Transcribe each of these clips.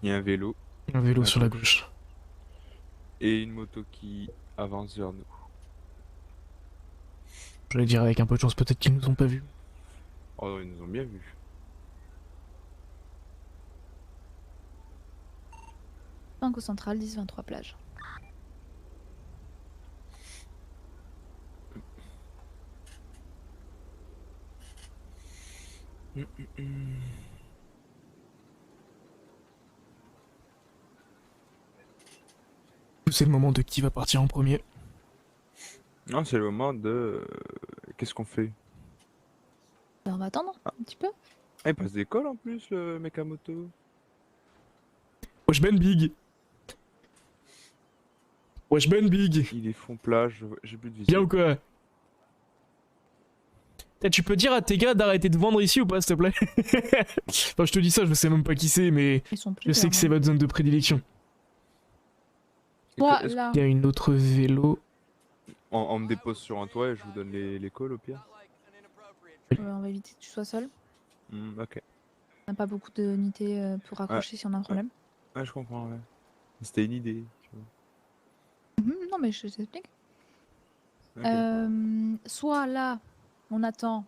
Il y a un vélo Un vélo à sur la gauche gauche. et une moto qui avance vers nous. J'allais dire avec un peu de chance peut-être qu'ils nous ont pas vus. Oh, ils nous ont bien vus. Banque Centrale, 10-23 plage. C'est le moment de qui va partir en premier. Non, c'est le moment de... Qu'est-ce qu'on fait? Ben, on va attendre Ah, un petit peu. il passe d'école en plus, le mec à moto. Wesh Ben Big. Wesh Ben Big. Il est fond plage, j'ai plus de Bien ou vision. quoi? Tu peux dire à tes gars d'arrêter de vendre ici ou pas, s'il te plaît? Enfin, je te dis ça, je sais même pas qui c'est, mais Ils sont je sais plusieurs que c'est même. votre zone de prédilection. Toi, Est-ce là. Il y a une autre vélo. on me dépose sur un toit et je vous donne les calls au pire? On va éviter que tu sois seul. Ok. On n'a pas beaucoup d'unités pour Ouais, raccrocher si on a un ouais, problème. ouais, je comprends, ouais. C'était une idée, tu vois. Non, mais je t'explique. Ok. Soit là, on attend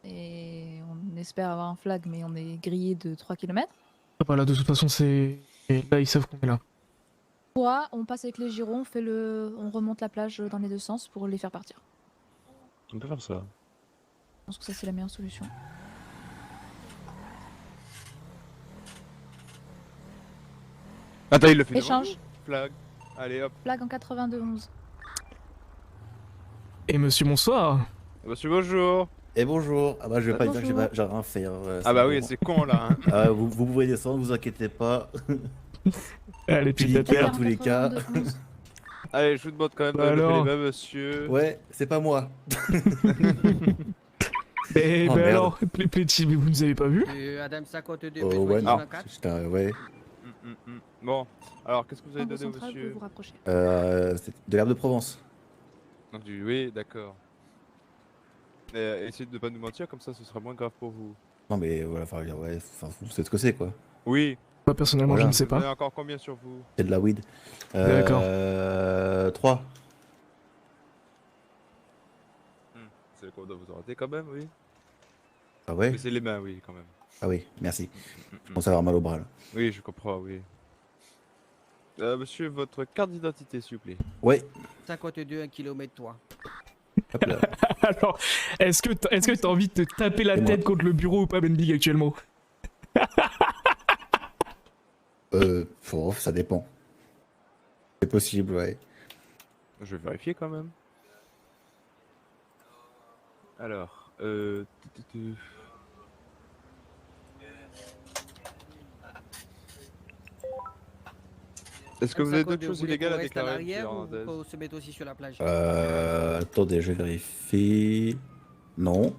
et on espère avoir un flag, mais on est grillé de 3 km. Ah bah là, de toute façon, c'est... et là, ils savent qu'on est là. Soit on passe avec les girons, on remonte la plage dans les deux sens pour les faire partir. On peut faire ça. Je pense que ça, c'est la meilleure solution. Attends, il le fait devant nous? Échange. Flag. Allez hop. Flag en 92. Et monsieur, bonsoir. Monsieur, bonjour. Et bonjour. Ah bah je vais pas dire que Bonjour. j'ai rien fait, hein, Ah c'est bah oui, bon. c'est con là, hein. Vous pouvez descendre, vous inquiétez pas. Allez, Je suis petite nickel tête. en tous les cas. 92. Allez, je vous demande quand même de Bah lever les alors. mains, monsieur. Ouais, c'est pas moi. Eh Oh ben merde. alors, Pléti, mais vous nous avez pas vus? Adam 52, Oh Pétrole ouais, non. 10-24. Putain, ouais. Bon, alors qu'est-ce que vous avez Banque donné au Centrale, vous pouvez monsieur? vous rapprocher. C'est de l'herbe de Provence. Non, oui, d'accord. Essayez de pas nous mentir, comme ça ce sera moins grave pour vous. Non mais voilà, enfin, ouais, enfin, vous savez ce que c'est quoi. Oui. Moi, personnellement, je Voilà. ne sais Vous en avez pas. encore combien sur vous? C'est de la weed. D'accord. 3. C'est le qu'on doit vous arrêter quand même, oui. Ah ouais? Baissez les mains, oui, quand même. Ah oui, merci. Mm, Je mm. commence à avoir mal au bras là. Oui, je comprends, oui. Monsieur, votre carte d'identité, s'il vous plaît. Ouais, 52, 1 km toi. hop là. Alors, est-ce que t'as envie de te taper la Et moi. tête contre le bureau ou pas, Ben Big, actuellement? Ça dépend. C'est possible, ouais. Je vais vérifier quand même. Alors, est-ce que vous avez d'autres choses illégales à déclarer, monsieur l'arrière ou Hernandez? faut se mettre aussi sur la plage? Attendez, je vérifie. Non.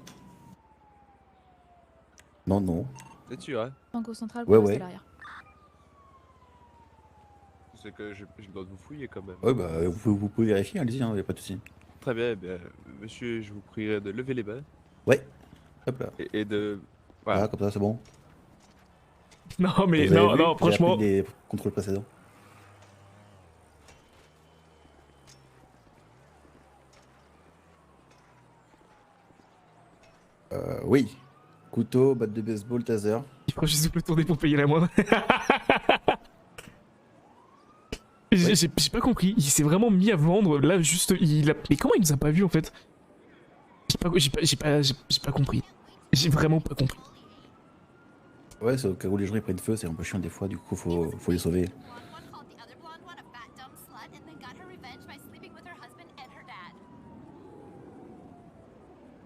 Non, non. C'est sûr, hein? Banque Centrale, vous Ouais, restez à ouais. l'arrière. C'est que j'ai le droit de vous fouiller quand même. Ouais, bah, vous pouvez vérifier, allez-y, hein, y a pas de souci. Très bien, eh bien, monsieur, je vous prierai de lever les mains Ouais, hop là. et de... Ah, Voilà. comme ça, c'est bon. Non, mais Vous avez non, vu, non, j'ai franchement. appris des contrôles précédents. Oui. Couteau, batte de baseball, taser. Il faut juste le tourner pour payer la moindre. J'ai pas compris. Il s'est vraiment mis à vendre. Là, juste. Mais comment il nous a pas vu en fait? J'ai pas compris. J'ai vraiment pas compris. Ouais, c'est au cas où les gens ils prennent feu, c'est un peu chiant des fois, du coup faut les sauver.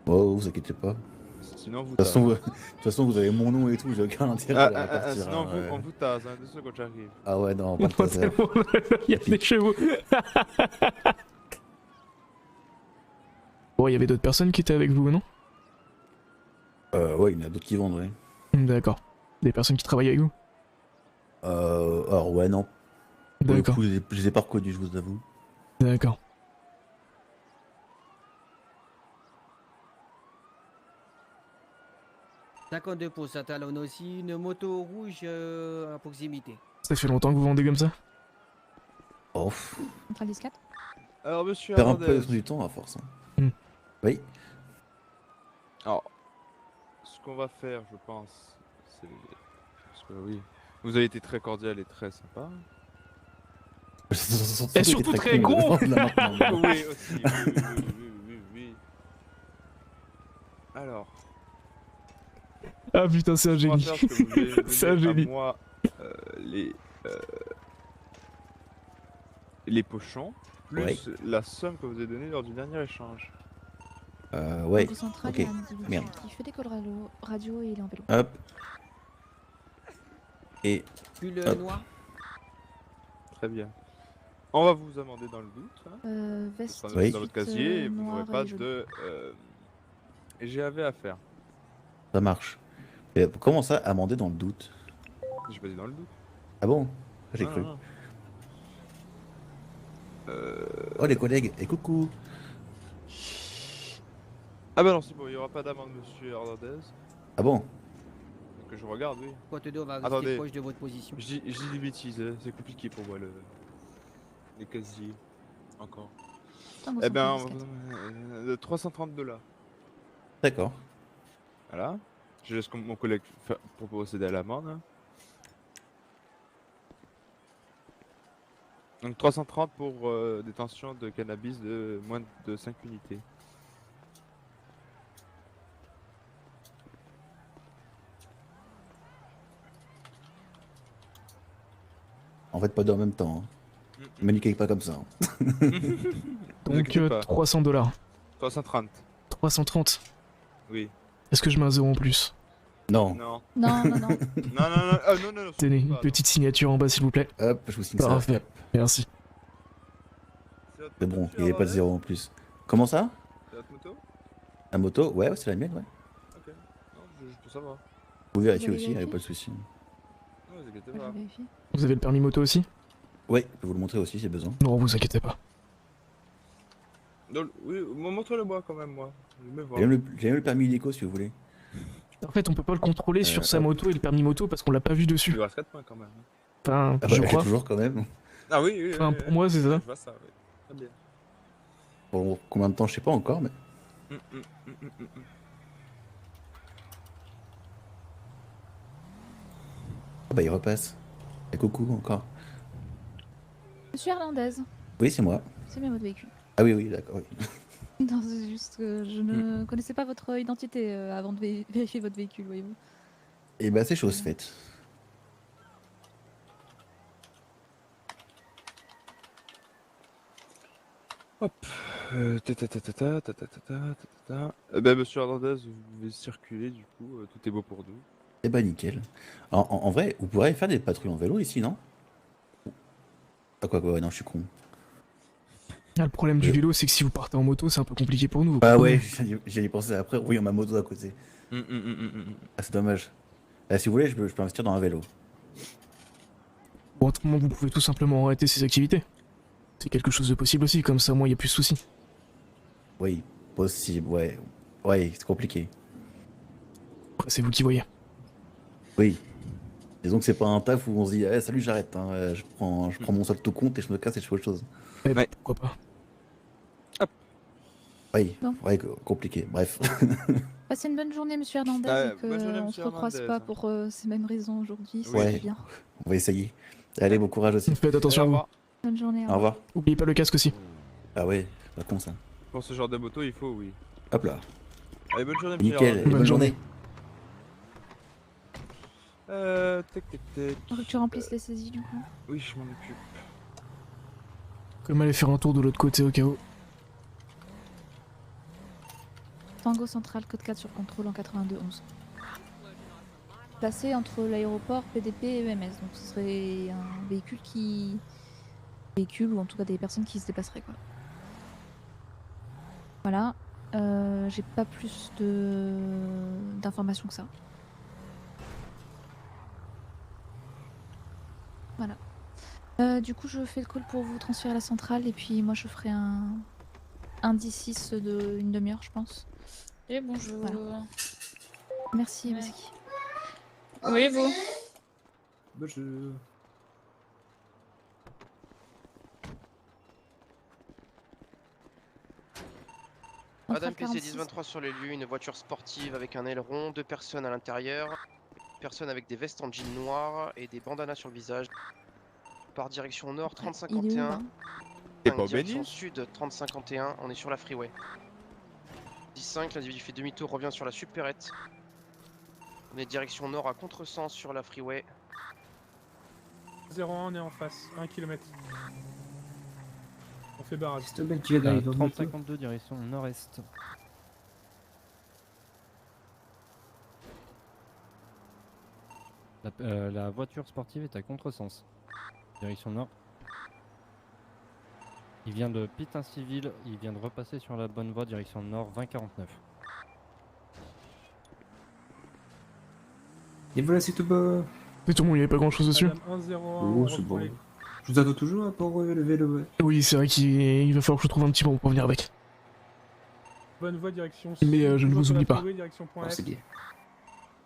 Oh, vous inquiétez pas. Sinon, vous De toute façon, tase. de toute façon, vous avez mon nom et tout, j'ai aucun intérêt à partir. Sinon, Hein, ouais. on vous tase, hein, 2 secondes, j'arrive. Ah ouais, non, pas de Pas taser. tellement. Il y a des chevaux. Bon, il y avait d'autres personnes qui étaient avec vous, non? Ouais, il y en a d'autres qui vendent, ouais. D'accord. Des personnes qui travaillent avec vous? Alors ouais, non. Pour le D'accord. coup, je les ai pas reconnus, je vous avoue. D'accord. 52 pour ça talonne aussi une moto rouge à proximité. Ça fait longtemps que vous vendez comme ça? Oh, Centrale 10-4. Alors, monsieur perd un peu Hernandez, du temps à force. Hein. Hmm. Oui. alors, ce qu'on va faire, je pense, c'est... Parce que oui, vous avez été très cordial et très sympa. Et surtout très con. Oui, aussi, oui. Alors, Ah putain, c'est un ce qu'on va génie. faire, c'est que vous allez C'est un donner à génie. moi les pochons, plus Ouais. la somme que vous avez donnée lors du dernier échange. Ouais. Au central, ok. il y a un individu Merde. qui fait des calls radio et il est en vélo. Hop. Et Pull Hop. noir. Très bien. On va vous amender dans le doute. Hein. Veste Dans, Oui. dans votre casier, et vous noire n'aurez pas et jaune. de GAV à faire. ça marche. Et comment ça, amender dans le doute? J'ai pas dit dans le doute. Ah bon? J'ai Non, cru. non, non. Oh les collègues, et coucou. Ah bah non, c'est bon, il n'y aura pas d'amende, monsieur Hernandez. Ah bon? Que je regarde, oui. Côte 2 va rester Attendez. proche de votre position. Je dis des bêtises, hein. C'est compliqué pour moi, les casiers. Encore. Tango Eh ben, centrale 10-4. 330 $. D'accord. Voilà. Je laisse mon collègue pour procéder à l'amende. Hein. Donc 330 pour détention de cannabis de moins de 5 unités. En fait, pas deux en même temps. Hein. Maniquez pas comme ça. Hein. Vous Donc inquiétez pas. 300 $. 330. 330. Oui. Est-ce que je mets un zéro en plus? Non. Non. Non, non, non. Non, ah, non, Tenez, surtout une pas, petite signature en bas s'il vous plaît. Hop, je vous signe ça. Parfait. Hop. Merci. non. C'est bon, il n'y avait pas de zéro en plus. Comment ça? C'est votre moto? La moto? Ouais, c'est la mienne, ouais. Ok. Non, je peux savoir. Vous pouvez vérifier Vous aussi, avez il n'y avait pas vérifié de souci. Non, vous inquiétez Je pas. vérifie. Vous avez le permis moto aussi? Ouais, je peux vous le montrer aussi si besoin. Non, vous inquiétez pas. Non, oui, montre-le moi quand même, moi. Je vais voir. J'ai même le permis illico si vous voulez. En fait, on peut pas le contrôler sur sa moto et le permis moto parce qu'on l'a pas vu Il dessus. lui reste 4 points quand même. hein. Enfin, Ah je bah, crois. toujours quand même. Ah oui, oui. Enfin, oui, pour oui. moi, c'est ça. Je vois ça, oui. Très bien. Bon, combien de temps, je sais pas encore, mais. Hum, hum, hum, hum, hum. Ah bah, il repasse. Et coucou encore. Monsieur Hernandez, Oui, c'est moi. c'est bien votre véhicule. Ah oui, oui, d'accord. Oui. Non, c'est juste que je ne connaissais pas votre identité avant de vérifier votre véhicule, voyez-vous. Et bah, c'est chose faite. Ben, monsieur Hernandez, vous pouvez circuler, du coup, tout est beau pour nous. Eh bah, nickel. En vrai, vous pourriez faire des patrouilles en vélo ici, non? Ah, quoi, ouais, non, je suis con. Ah, le problème du vélo, c'est que si vous partez en moto, c'est un peu compliqué pour nous. Bah, ouais, j'y ai pensé après, oui, ma moto à côté. Hum. Ah, c'est dommage. Si vous voulez, je peux investir dans un vélo. Bon, autrement, vous pouvez tout simplement arrêter ces activités. C'est quelque chose de possible aussi, comme ça, moi, il n'y a plus de soucis. Oui, possible, ouais. Ouais, c'est compliqué. Après, c'est vous qui voyez. Oui. Disons que c'est pas un taf où on se dit, eh, salut, j'arrête. Hein. Je prends mon solde tout compte et je me casse et je fais autre chose. Eh, Ouais. pourquoi pas. Oui, Bon. ouais, compliqué. Bref. Passez une bonne journée, monsieur Hernandez, Ouais, et que bonne journée, on se monsieur recroise Hernandez. pas pour ces mêmes raisons aujourd'hui. C'est Ouais. bien. On va essayer. Allez, bon courage aussi. Faites attention à Au vous. revoir. Bonne journée. Au revoir. Oubliez pas le casque aussi. Ah ouais, pas con ça. Pour ce genre de moto, il faut, oui. Hop là. Allez, bonne journée, monsieur Nickel. Hernandez. Et bonne Bonne journée. Tac. Faut que tu remplisses les saisies du coup. Oui, je m'en occupe. Comme aller faire un tour de l'autre côté au cas où. Tango central, code 4 sur contrôle en 82-11. Placé entre l'aéroport, PDP et EMS. Donc ce serait un véhicule qui. Véhicule ou en tout cas des personnes qui se déplaceraient quoi. Voilà. J'ai pas plus d'informations que ça. Voilà. Du coup, je fais le call pour vous transférer à la centrale et puis moi je ferai un D6 de une demi-heure, je pense. Et bonjour. Voilà. Merci, merci. Oui, vous. Bonjour. Madame Contrôle PC 46. 1023 sur les lieux, une voiture sportive avec un aileron, 2 personnes à l'intérieur, personnes avec des vestes en jean noir et des bandanas sur le visage. Par direction nord Il est où, 3051, là T'es pas direction béni? sud 3051, on est sur la freeway. 10-5, l'individu fait demi-tour, revient sur la supérette. On est direction nord à contresens sur la freeway. 01, on est en face, 1 km. On fait barrage. C'est bien qui vient d'arriver en moto. 30-52 direction nord-est. La voiture sportive est à contresens. Direction nord. Il vient de pit un civil, il vient de repasser sur la bonne voie direction nord 2049. Et voilà, c'est tout bas. C'est tout bon, il y avait pas grand chose dessus. Madame 101, Oh, c'est bon. Je vous attends toujours pour le vélo. Ouais. Oui, c'est vrai qu'il va falloir que je trouve un petit moment pour venir avec. Bonne voie direction Mais, je ne toujours vous sur la oublie pas. freeway, direction point Oh, F. c'est bien.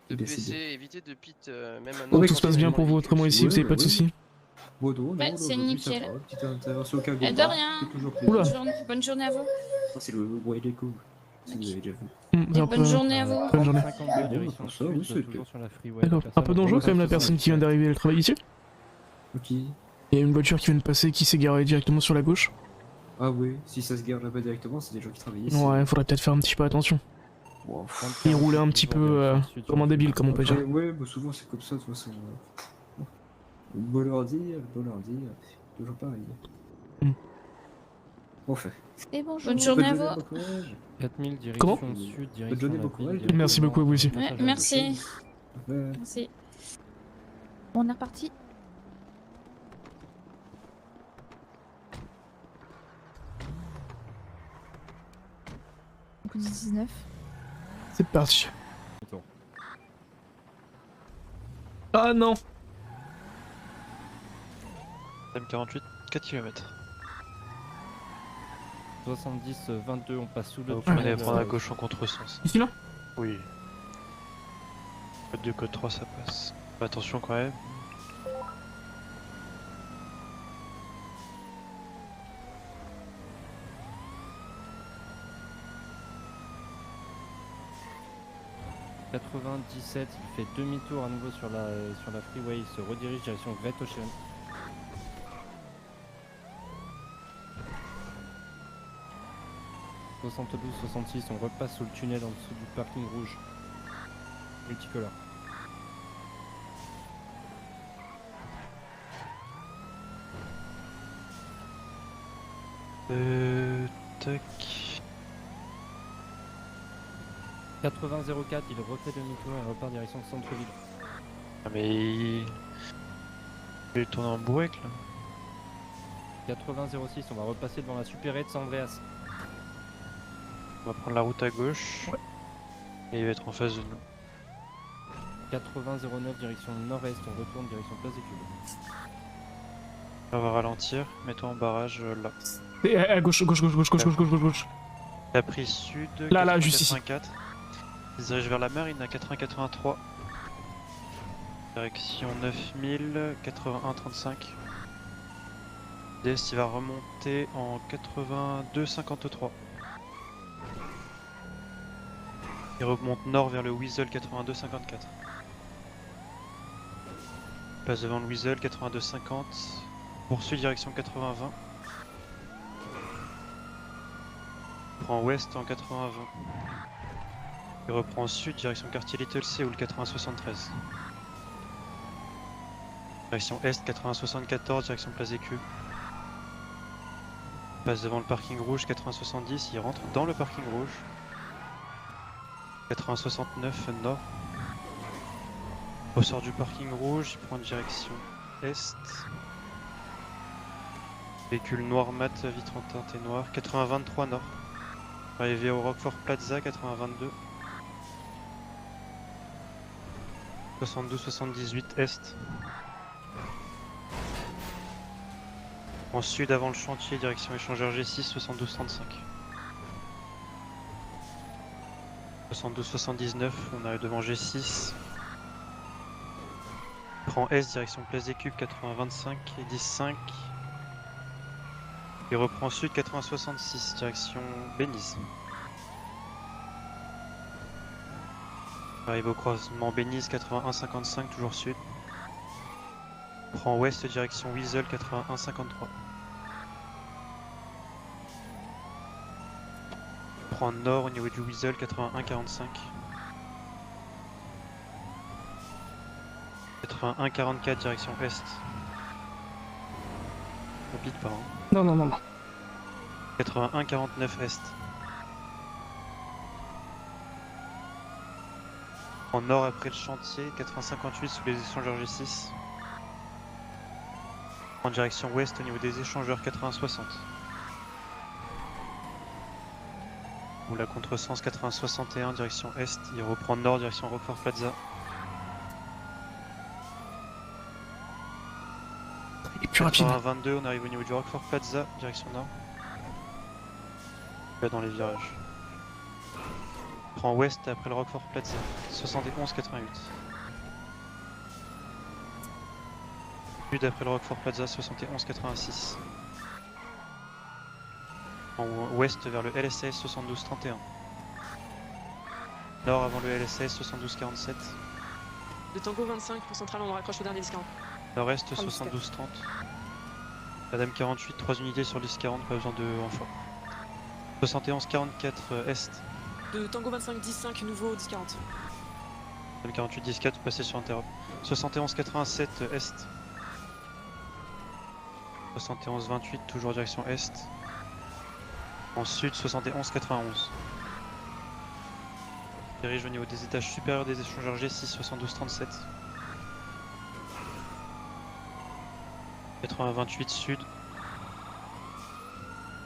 De Bien, c'est PC, bien. évitez de pit même à Donc nord. tout se passe bien pour vous autrement ici, vous avez pas de soucis? Bon, non, Ouais, non, c'est aujourd'hui, ça nickel. va. Petite intervention au cas où. De rien. C'est toujours Oula. Bonne journée à vous. C'est le roi des coups. Si vous avez déjà vu. C'est un peu- Bonne journée à vous. Bonne journée. 52 direction pour ça, oui, sud, c'est toujours que- sur la freeway. D'accord, un peu dangereux quand même la personne qui vient d'arriver, elle travaille ici? Ok. Il y a une voiture qui vient de passer qui s'est garée directement sur la gauche. Ah oui, si ça se garde là-bas directement, c'est des gens qui travaillent ici. Ouais, faudrait peut-être faire un petit peu attention. Wow. Il roulait un petit peu comme un débile, comme on peut dire. Ouais, bah souvent c'est comme ça, de toute façon. Bon lundi, toujours pareil. Bon fait. Et bonjour. Bonne journée à vous. Bon courage. 4000 direction Comment sud, Bonne direction journée, la bon ville courage. de Merci beaucoup à vous aussi. Ouais, merci. Ouais. Merci. On est reparti. Donc 19. C'est parti. Ah non! M48, 4 km. 70-22, on passe sous le Vous tunnel. prenez à prendre à gauche en contresens. Ici là? Oui. Code 2, code 3, ça passe. Attention quand même. « 97, il fait demi-tour à nouveau sur la freeway, il se redirige direction Great Ocean. « 72-66, on repasse sous le tunnel en dessous du parking rouge. Multicolore. Tac. 80-04, il refait demi-tour et repart direction centre-ville. Ah mais il tourne en bourrec là. 80-06, on va repasser devant la supérette San Andreas. On va prendre la route à gauche. Ouais. Et il va être en face de nous. 80-09, direction nord-est, on retourne direction Place des Cubes. On va ralentir, mets-toi en barrage là. Et à gauche, gauche, gauche, gauche, gauche, gauche, gauche, gauche. La prise sud, Là, juste ici. 84. Il se dirige vers la mer, il est à 80-83. Direction 9000, 81-35. D'est, il va remonter en 82-53. Il remonte nord vers le Weasel 82-54. Passe devant le Weasel 82-50. Poursuit direction 80-20. Prend ouest en 80-20. Il reprend sud direction quartier Little Seoul 80-73. Direction est 80-74, direction Place des Cubes. Passe devant le parking rouge 80-70, il rentre dans le parking rouge. 80-69 nord. Ressort du parking rouge, il prend direction est. Véhicule noir mat, vitre en teintée noire. 80-23 nord. Arrivé au Rockford Plaza 80-22. 72-78 est. En sud avant le chantier, direction échangeur G6 72-35. 72-79, on arrive devant G6. Prend S, direction Place des Cubes, 80-25 et 10-5. Il reprend Sud, 80-66, direction Bénize. Arrive au croisement Bénize, 81-55, toujours Sud. Prend Ouest, direction Weasel, 81-53. Prend Nord au niveau du Weasel, 81-45. 81-44 direction Est. Rapide pas. Hein. Non, non, non, non. 81-49 Est. En nord après le chantier, 80-58 sous les échangeurs G6. En direction ouest au niveau des échangeurs, 80-60. Ou la contresens 80-61 direction est, il reprend nord direction Rockford Plaza. Et plus rapide. 22, on arrive au niveau du Rockford Plaza, direction nord. Là dans les virages. Prend ouest après le Rockford Plaza, 71-88. Sud après le Rockford Plaza, 71-86. En ouest vers le LSS, 72-31. Nord avant le LSS, 72-47. De Tango 25 pour Central, on raccroche au dernier 10-40. Nord-est, 72-30. Madame 48, 3 unités sur 10-40, pas besoin de renfort. 71-44 Est. De Tango 25 10-5, nouveau 10-40. Madame 48, 10-4, passez sur interop. 71-87 Est. 71-28, toujours direction Est. En sud, 71-91. Dirige au niveau des étages supérieurs des échangeurs G6, 72-37. 80-28 sud.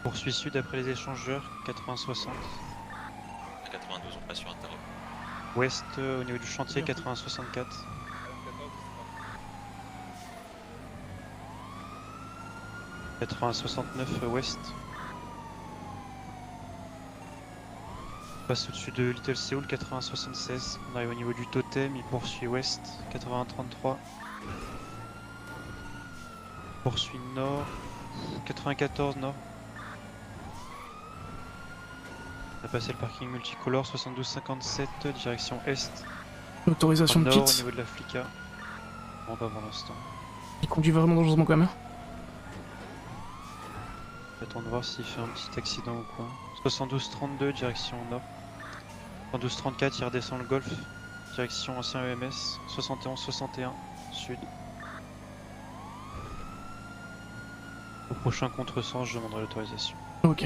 Poursuit sud après les échangeurs, 80-60. 92, on passe sur interop. Ouest au niveau du chantier, 80-64. 80-69 ouest. On passe au-dessus de Little Seoul, 80-76. On arrive au niveau du totem, il poursuit ouest, 80-33. Poursuit nord, 94 nord. On a passé le parking multicolore, 72-57, direction est. Autorisation de nord pit. au niveau de la Flica. Bon, pas pour l'instant. Il conduit vraiment dangereusement quand même. J'attends de voir s'il fait un petit accident ou quoi. 72-32, direction nord. 72-34, il redescend le golf, direction ancien EMS. 71-61, sud. Au prochain contresens, je demanderai l'autorisation. Ok.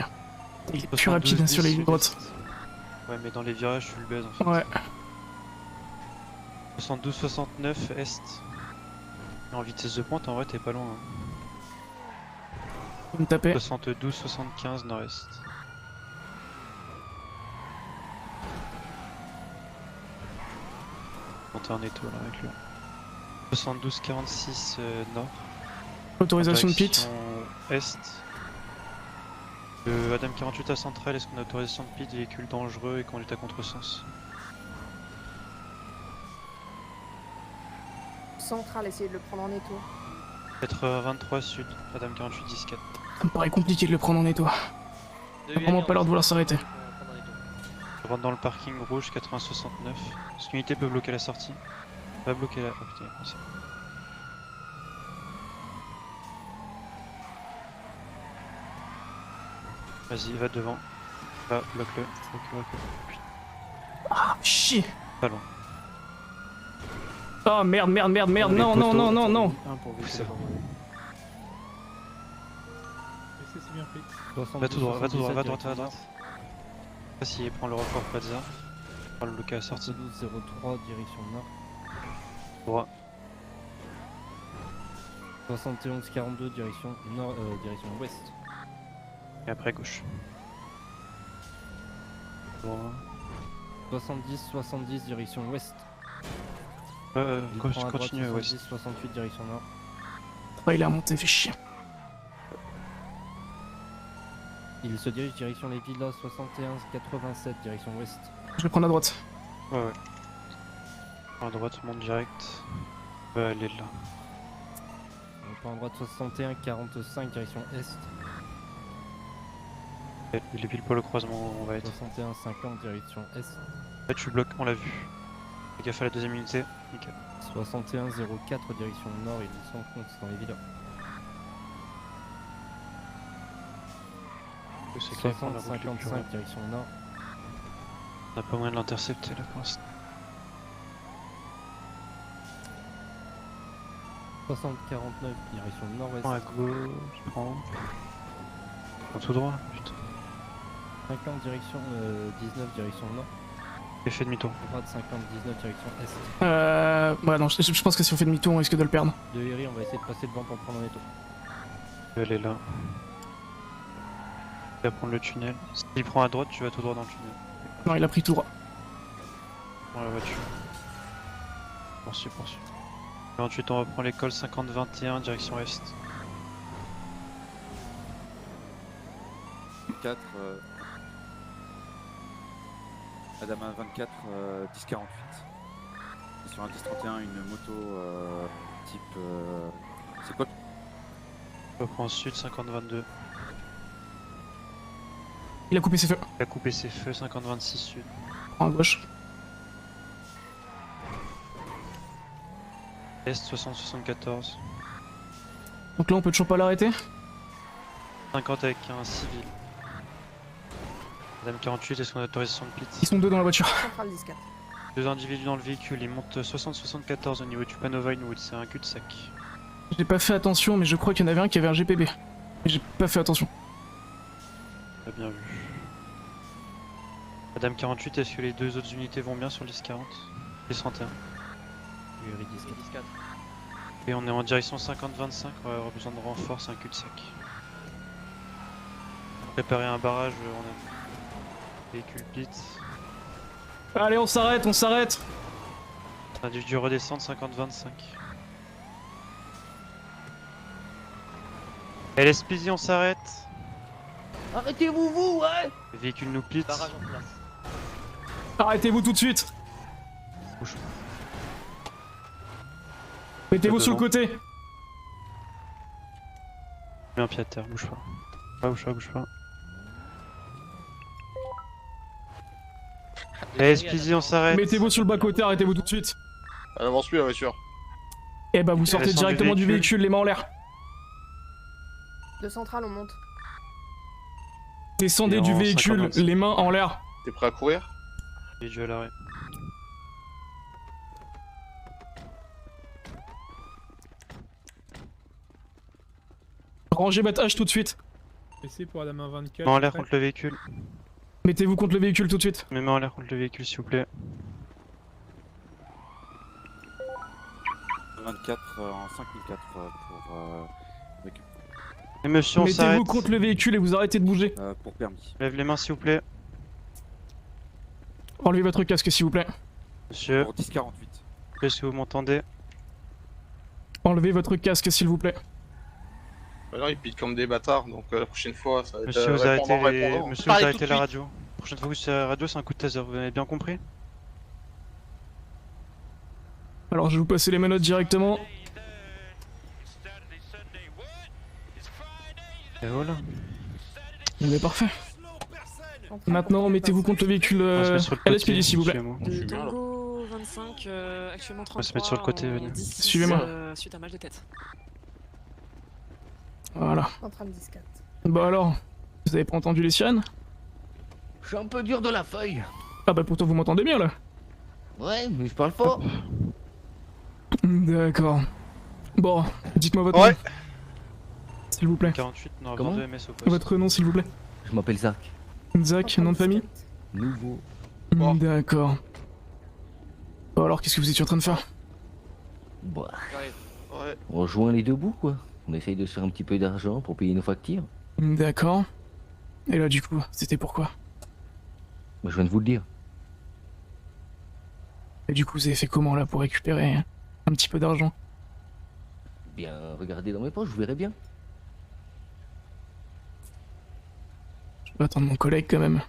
Il est plus rapide sur les lignes droites. Ouais, mais dans les virages, tu le baises en fait. Ouais. 72-69, est. Et en vitesse de pointe, en vrai, t'es pas loin. Hein. Vous me tapez. 72-75, nord-est. Monter un étoile avec lui. 72-46, nord. Autorisation de pit. Est. Adam 48 à Central, est-ce qu'on a autorisation de pit, véhicule dangereux et conduite à contresens? Central, essayez de le prendre en étau. 83 sud, Adam 48 10-4. Ça me paraît compliqué de le prendre en étau. Il a vraiment pas l'air de vouloir s'arrêter. Je rentre dans le parking rouge 80-69. Est-ce qu'une unité peut bloquer la sortie? Va bloquer la... Oh putain, c'est... Vas-y, va devant. Va, bloque-le. Bloque-le. Ah, chier. Pas loin. Oh merde, merde, merde, merde, non, non, non, non, non. C'est bon. C'est bien pris. Va tout droit, va tout droit, va à droite, va à droite. Vas-y, prends le Rockford Plaza. Prends le bloqué à la sortie. 72-03, direction nord. Droit. 71-42, direction nord, direction ouest. Et après gauche. Droit. 70-70, direction ouest. Continue à ouest. 70-68, direction nord. Oh, il a remonté, fait chier. Il se dirige direction les villas 71-87, direction ouest. Je vais prendre à droite. Ouais, ouais. À droite, monte direct. Elle est là. On prend à droite 61, 45, direction est. Il est pile poil au croisement, on va être. 61, 50, direction est. Là, tu bloques, on l'a vu. Fais gaffe à la deuxième unité. Nickel. 61, 04, direction nord, ils sont compte dans les villas. C'est clair, on 60, la route le plus 55, direction nord. On n'a pas moyen de l'intercepter là pour l'instant. 60, 49, direction nord-ouest. Prends à gauche, prends. Prends tout droit, putain. 50, direction 19, direction nord. Et fais demi-tour. Droite 50, 19, direction est. Ouais, non, je pense que si on fait demi-tour, on risque de le perdre. De Herry, on va essayer de passer devant pour prendre un étau. Elle est là. Il va prendre le tunnel. S'il prend à droite, tu vas tout droit dans le tunnel. Non, il a pris tout droit. Prends la voiture. Poursuis. Et ensuite, on reprend l'école 50-21, direction est. 4. Adama 24, 10-48. Sur un 10-31, une moto type. C'est quoi? On reprend sud 50-22. Il a coupé ses feux. Il a coupé ses feux 50-26 sud. À gauche. Est 60-74. Donc là, on peut toujours pas l'arrêter. 50 avec un civil. Madame 48, est-ce qu'on a autorisation de pit? Ils sont deux dans la voiture. Central 10-4. Deux individus dans le véhicule, ils montent 60-74 au niveau du panneau Vinewood, c'est un cul-de-sac. J'ai pas fait attention, mais je crois qu'il y en avait un qui avait un GPB. Et j'ai pas fait attention. T'as bien vu. Madame 48, est-ce que les deux autres unités vont bien sur le 10-40 et 31? Herry 10-4. Et on est en direction 50-25, on va avoir besoin de renfort, c'est un cul-de-sac. Préparer un barrage, on a véhicule pit. Allez, on s'arrête. On a dû redescendre 50-25. LSPZ, on s'arrête. Arrêtez-vous, vous, ouais. Le véhicule nous pit. Barrage en place. Arrêtez-vous tout de suite. Bouge. Mettez-vous sur le côté. Mets un pied à terre, bouge pas. Bouge pas. LSPZ, on s'arrête. Mettez-vous sur le bas-côté, arrêtez-vous tout de suite. Elle avance plus la voiture. Eh bah, vous sortez Descends du directement du véhicule, les mains en l'air. De centrale, on monte. Descendez Et du en véhicule, 50. les mains en l'air. T'es prêt à courir? Il est dû à l'arrêt. Rangez votre hache tout de suite. Essai pour Adama 24. Mets en l'air contre le véhicule. Mettez-vous contre le véhicule tout de suite. Mets en l'air contre le véhicule, s'il vous plaît. 24 en 5004 pour récupérer. Et monsieur, on s'arrête. Mettez-vous contre le véhicule et vous arrêtez de bouger. Pour permis. Lève les mains, s'il vous plaît. Enlevez votre casque, s'il vous plaît. Monsieur, Pour 10-48. est-ce que vous m'entendez? Enlevez votre casque, s'il vous plaît. Alors ils piquent comme des bâtards, donc la prochaine fois ça va être Monsieur, vous arrêtez, répondant. Monsieur, vous Parlez tout arrêtez de la suite. radio. La prochaine fois que vous êtes à la radio, c'est un coup de taser, vous avez bien compris? Alors, je vais vous passer les menottes directement. Et voilà. On est parfait. Maintenant, mettez-vous contre le véhicule On va se mettre sur le côté, LSPD, s'il vous plaît. suivez-moi. De Tango 25, actuellement 33. va se mettre sur le côté, en venez. 10, Suivez-moi. Suite à mal de tête. Voilà. Centrale 10-4. Bah alors, vous avez pas entendu les sirènes? Je suis un peu dur de la feuille. Ah bah pourtant vous m'entendez bien là. Ouais, mais je parle fort. D'accord. Bon, dites-moi votre Ouais. nom. S'il vous plaît. 48, on aura Comment 22 MS au poste. Votre nom, s'il vous plaît. Je m'appelle Zach. Zach, nom de famille? Nouveau. Bon. D'accord. Bon alors, qu'est-ce que vous étiez en train de faire? Bah, Ouais. on rejoint les deux bouts, quoi. On essaye de se faire un petit peu d'argent pour payer nos factures. D'accord. Et là, du coup, c'était pourquoi? Bah, je viens de vous le dire. Et du coup, vous avez fait comment là pour récupérer un petit peu d'argent? Bien, regardez dans mes poches, vous verrez bien. Je vais attendre mon collègue quand même.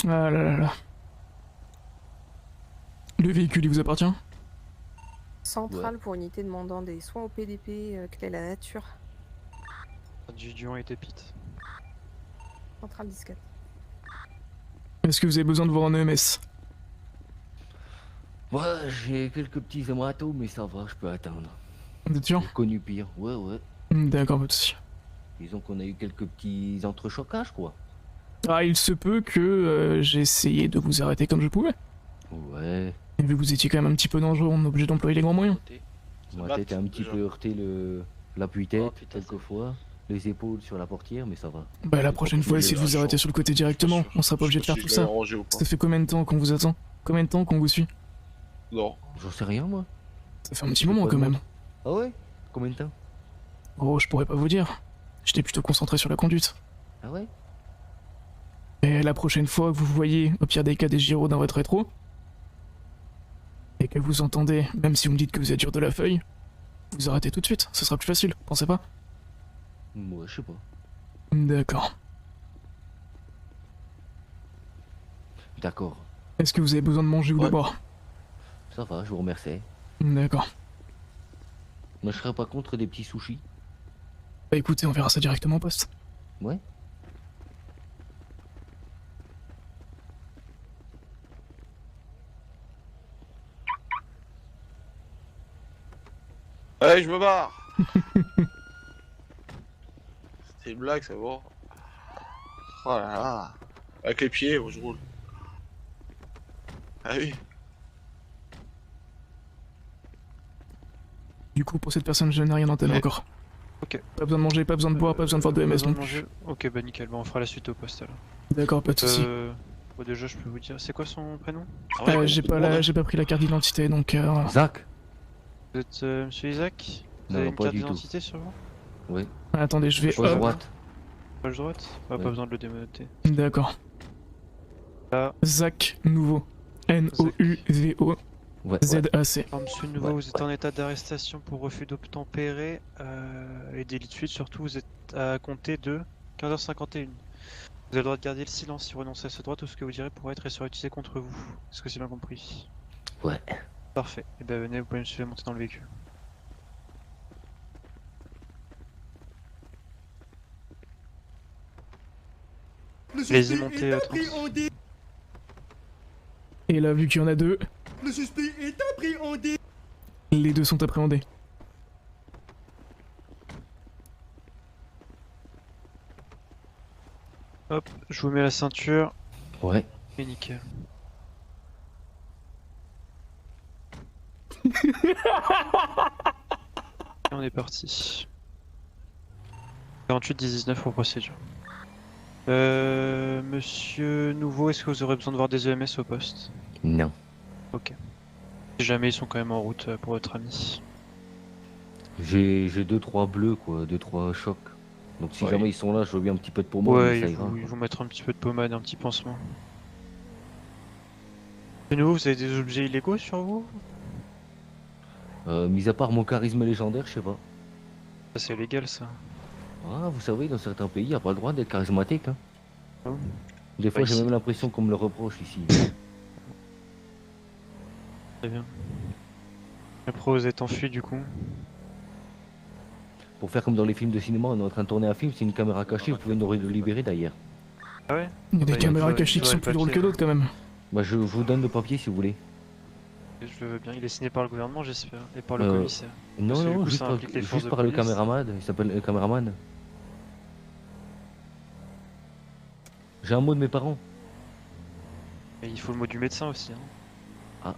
Ah là là là. Le véhicule, il vous appartient? Centrale pour unité demandant des soins au PDP, quelle est la nature? Du Dion et Tépite. Centrale 10-4. Est-ce que vous avez besoin de voir un EMS? Ouais, j'ai quelques petits hématomes, mais ça va, je peux attendre. Vous êtes sûr? J'ai connu pire, ouais. D'accord, pas de soucis. Disons qu'on a eu quelques petits entrechocages, quoi. Ah, il se peut que j'ai essayé de vous arrêter comme je pouvais. Ouais. Et vu que vous étiez quand même un petit peu dangereux, on est obligé d'employer les grands moyens. Ma tête a un petit peu heurté l'appui-tête, quelquefois. Les épaules sur la portière, mais ça va. Bah la prochaine fois, essayez de vous arrêter sur le côté directement. On sera pas obligé de faire tout ça. Ça fait combien de temps qu'on vous attend? Combien de temps qu'on vous suit? Non. J'en sais rien, moi. Ça fait un petit moment quand même. Ah ouais? Combien de temps? Oh, je pourrais pas vous dire. J'étais plutôt concentré sur la conduite. Ah ouais? Et la prochaine fois que vous voyez, au pire des cas, des gyros dans votre rétro, et que vous entendez, même si vous me dites que vous êtes dur de la feuille, vous arrêtez tout de suite, ce sera plus facile, pensez pas? Moi, je sais pas. D'accord. D'accord. Est-ce que vous avez besoin de manger ou de boire? Ça va, je vous remercie. D'accord. Moi, je serais pas contre des petits sushis. Bah écoutez, on verra ça directement au poste. Ouais. Allez, je me barre. C'était une blague, c'est bon. Oh là là. Avec les pieds, moi je roule. Ah oui. Du coup, pour cette personne, je n'ai rien entendu encore. Ok. Pas besoin de manger, pas besoin de boire, pas besoin de voir de MS non plus. Ok, bah nickel, bah on fera la suite au poste alors. D'accord, pas de soucis. Bon, déjà, je peux vous dire, c'est quoi son prénom? J'ai pas pris la carte d'identité, donc... Zach. Vous êtes monsieur Isaac? Vous Non, avez une pas carte du tout. d'identité sur vous? Oui. Attendez, je vais... Poche droite. Poche droite? Ah, Oui. pas besoin de le démoter. D'accord. Là. Zach Nouveau. N-O-U-V-O. Z-A-C. Alors, monsieur Nouveau, vous êtes en état d'arrestation pour refus d'obtempérer et délit de fuite. Surtout, vous êtes à compter de 15h51. Vous avez le droit de garder le silence si vous renoncez à ce droit. Tout ce que vous direz pourrait être et sera utilisé contre vous. Est-ce que c'est bien compris? Ouais. Parfait. Et ben venez, vous pouvez me suivre et monter dans le véhicule. Allez-y, montez tranquille. Et là, vu qu'il y en a deux, Le suspect est appréhendé. les deux sont appréhendés. Hop, je vous mets la ceinture. Ouais. Et nickel. Et on est parti. 48-19 pour procédure. Monsieur Nouveau, est-ce que vous aurez besoin de voir des EMS au poste? Non. Ok. Si jamais ils sont quand même en route pour votre ami. J'ai 2-3 bleus, quoi, 2-3 chocs. Donc si Ouais. jamais ils sont là, je veux bien un petit peu de pommade, Ouais, mais ça ils ira. vous mettront un petit peu de pommade et un petit pansement. De nouveau, vous avez des objets illégaux sur vous? Mis à part mon charisme légendaire, je sais pas. Ça, c'est légal ça. Ah, vous savez, dans certains pays, y a pas le droit d'être charismatique. Hein. Oh. Des fois, Bah, j'ai ici. même l'impression qu'on me le reproche ici. Très bien. Après, vous êtes enfui du coup. Pour faire comme dans les films de cinéma, on est en train de tourner un film, c'est une caméra cachée, vous pouvez nous libérer d'ailleurs. Ah ouais? Il y a des Bah, caméras faut- cachées qui faudrait sont le plus drôles papier. que d'autres quand même. Bah, je vous donne le papier si vous voulez. Je le veux bien. Il est signé par le gouvernement, j'espère, et par le Euh, commissaire. Non, Parce que du non, coup, juste ça par, implique les forces juste de par le police. caméraman, il s'appelle le caméraman. J'ai un mot de mes parents. Et il faut le mot du médecin aussi. Hein. Ah.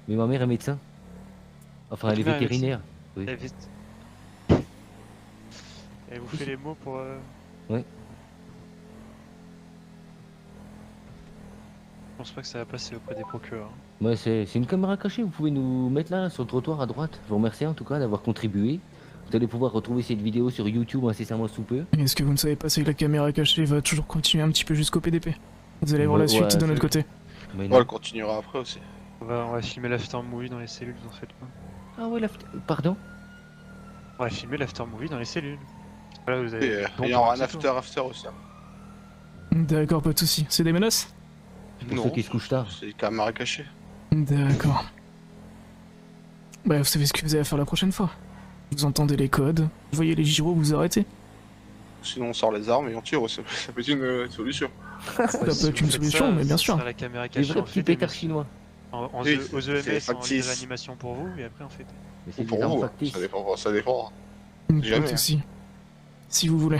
Mais ma mère est médecin. Enfin, elle est Votre mère est vétérinaire. Oui. Elle vite. Elle vous fait les mots pour. Ouais. Je pense pas que ça va passer auprès des procureurs. Ouais, c'est une caméra cachée, vous pouvez nous mettre là, sur le trottoir à droite. Je vous remercie en tout cas d'avoir contribué. Vous allez pouvoir retrouver cette vidéo sur YouTube incessamment sous peu. Et ce que vous ne savez pas, c'est que la caméra cachée va toujours continuer un petit peu jusqu'au PDP. Vous allez voir la Ouais, suite de ouais, notre côté. Mais Ouais, non. elle continuera après aussi. On va filmer l'after movie dans les cellules, vous en faites pas. Ah ouais, pardon. On va filmer l'after movie dans les cellules. Voilà, vous avez. Et bon il y pour aura un un petit tour. after aussi. Hein. D'accord, pas de soucis. C'est des menaces? Pour Non, ceux qui se couchent tard. c'est des caméras cachées. D'accord. Bah, vous savez ce que vous avez à faire la prochaine fois. Vous entendez les codes, vous voyez les gyros, vous arrêtez. Sinon, on sort les armes et on tire, ça peut être une solution. Ça peut être une solution, mais bien sûr. La caméra Les cachée vrais en petits fait, pétards chinois. aux Oui, EMS c'est en factice. réanimation pour vous et après on fait. Mais Ou c'est pour des armes vous, factices. ça dépend. Pas de Jamais, hein. soucis. Si vous voulez.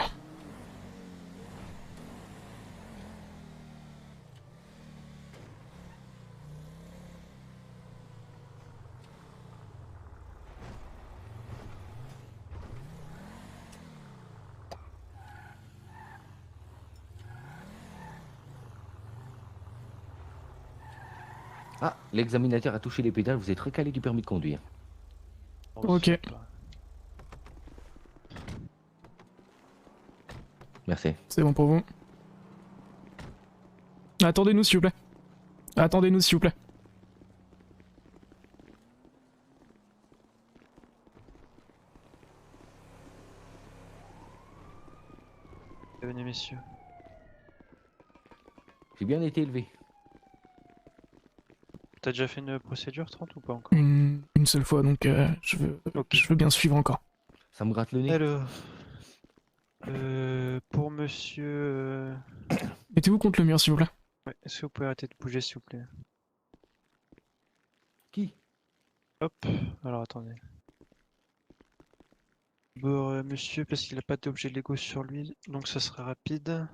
Ah, l'examinateur a touché les pédales, vous êtes recalé du permis de conduire. Ok. Merci. C'est bon pour vous. Attendez-nous s'il vous plaît. Attendez-nous s'il vous plaît. Venez messieurs. J'ai bien été élevé. T'as déjà fait une procédure 30 ou pas encore? Une seule fois, donc je veux bien suivre encore. Ça me gratte le nez. Alors, pour monsieur... Mettez-vous contre le mur s'il vous plaît. Ouais, est-ce que vous pouvez arrêter de bouger s'il vous plaît? Qui? Hop, alors attendez. Bon, monsieur, parce qu'il n'a pas d'objet Lego sur lui, donc ça sera rapide.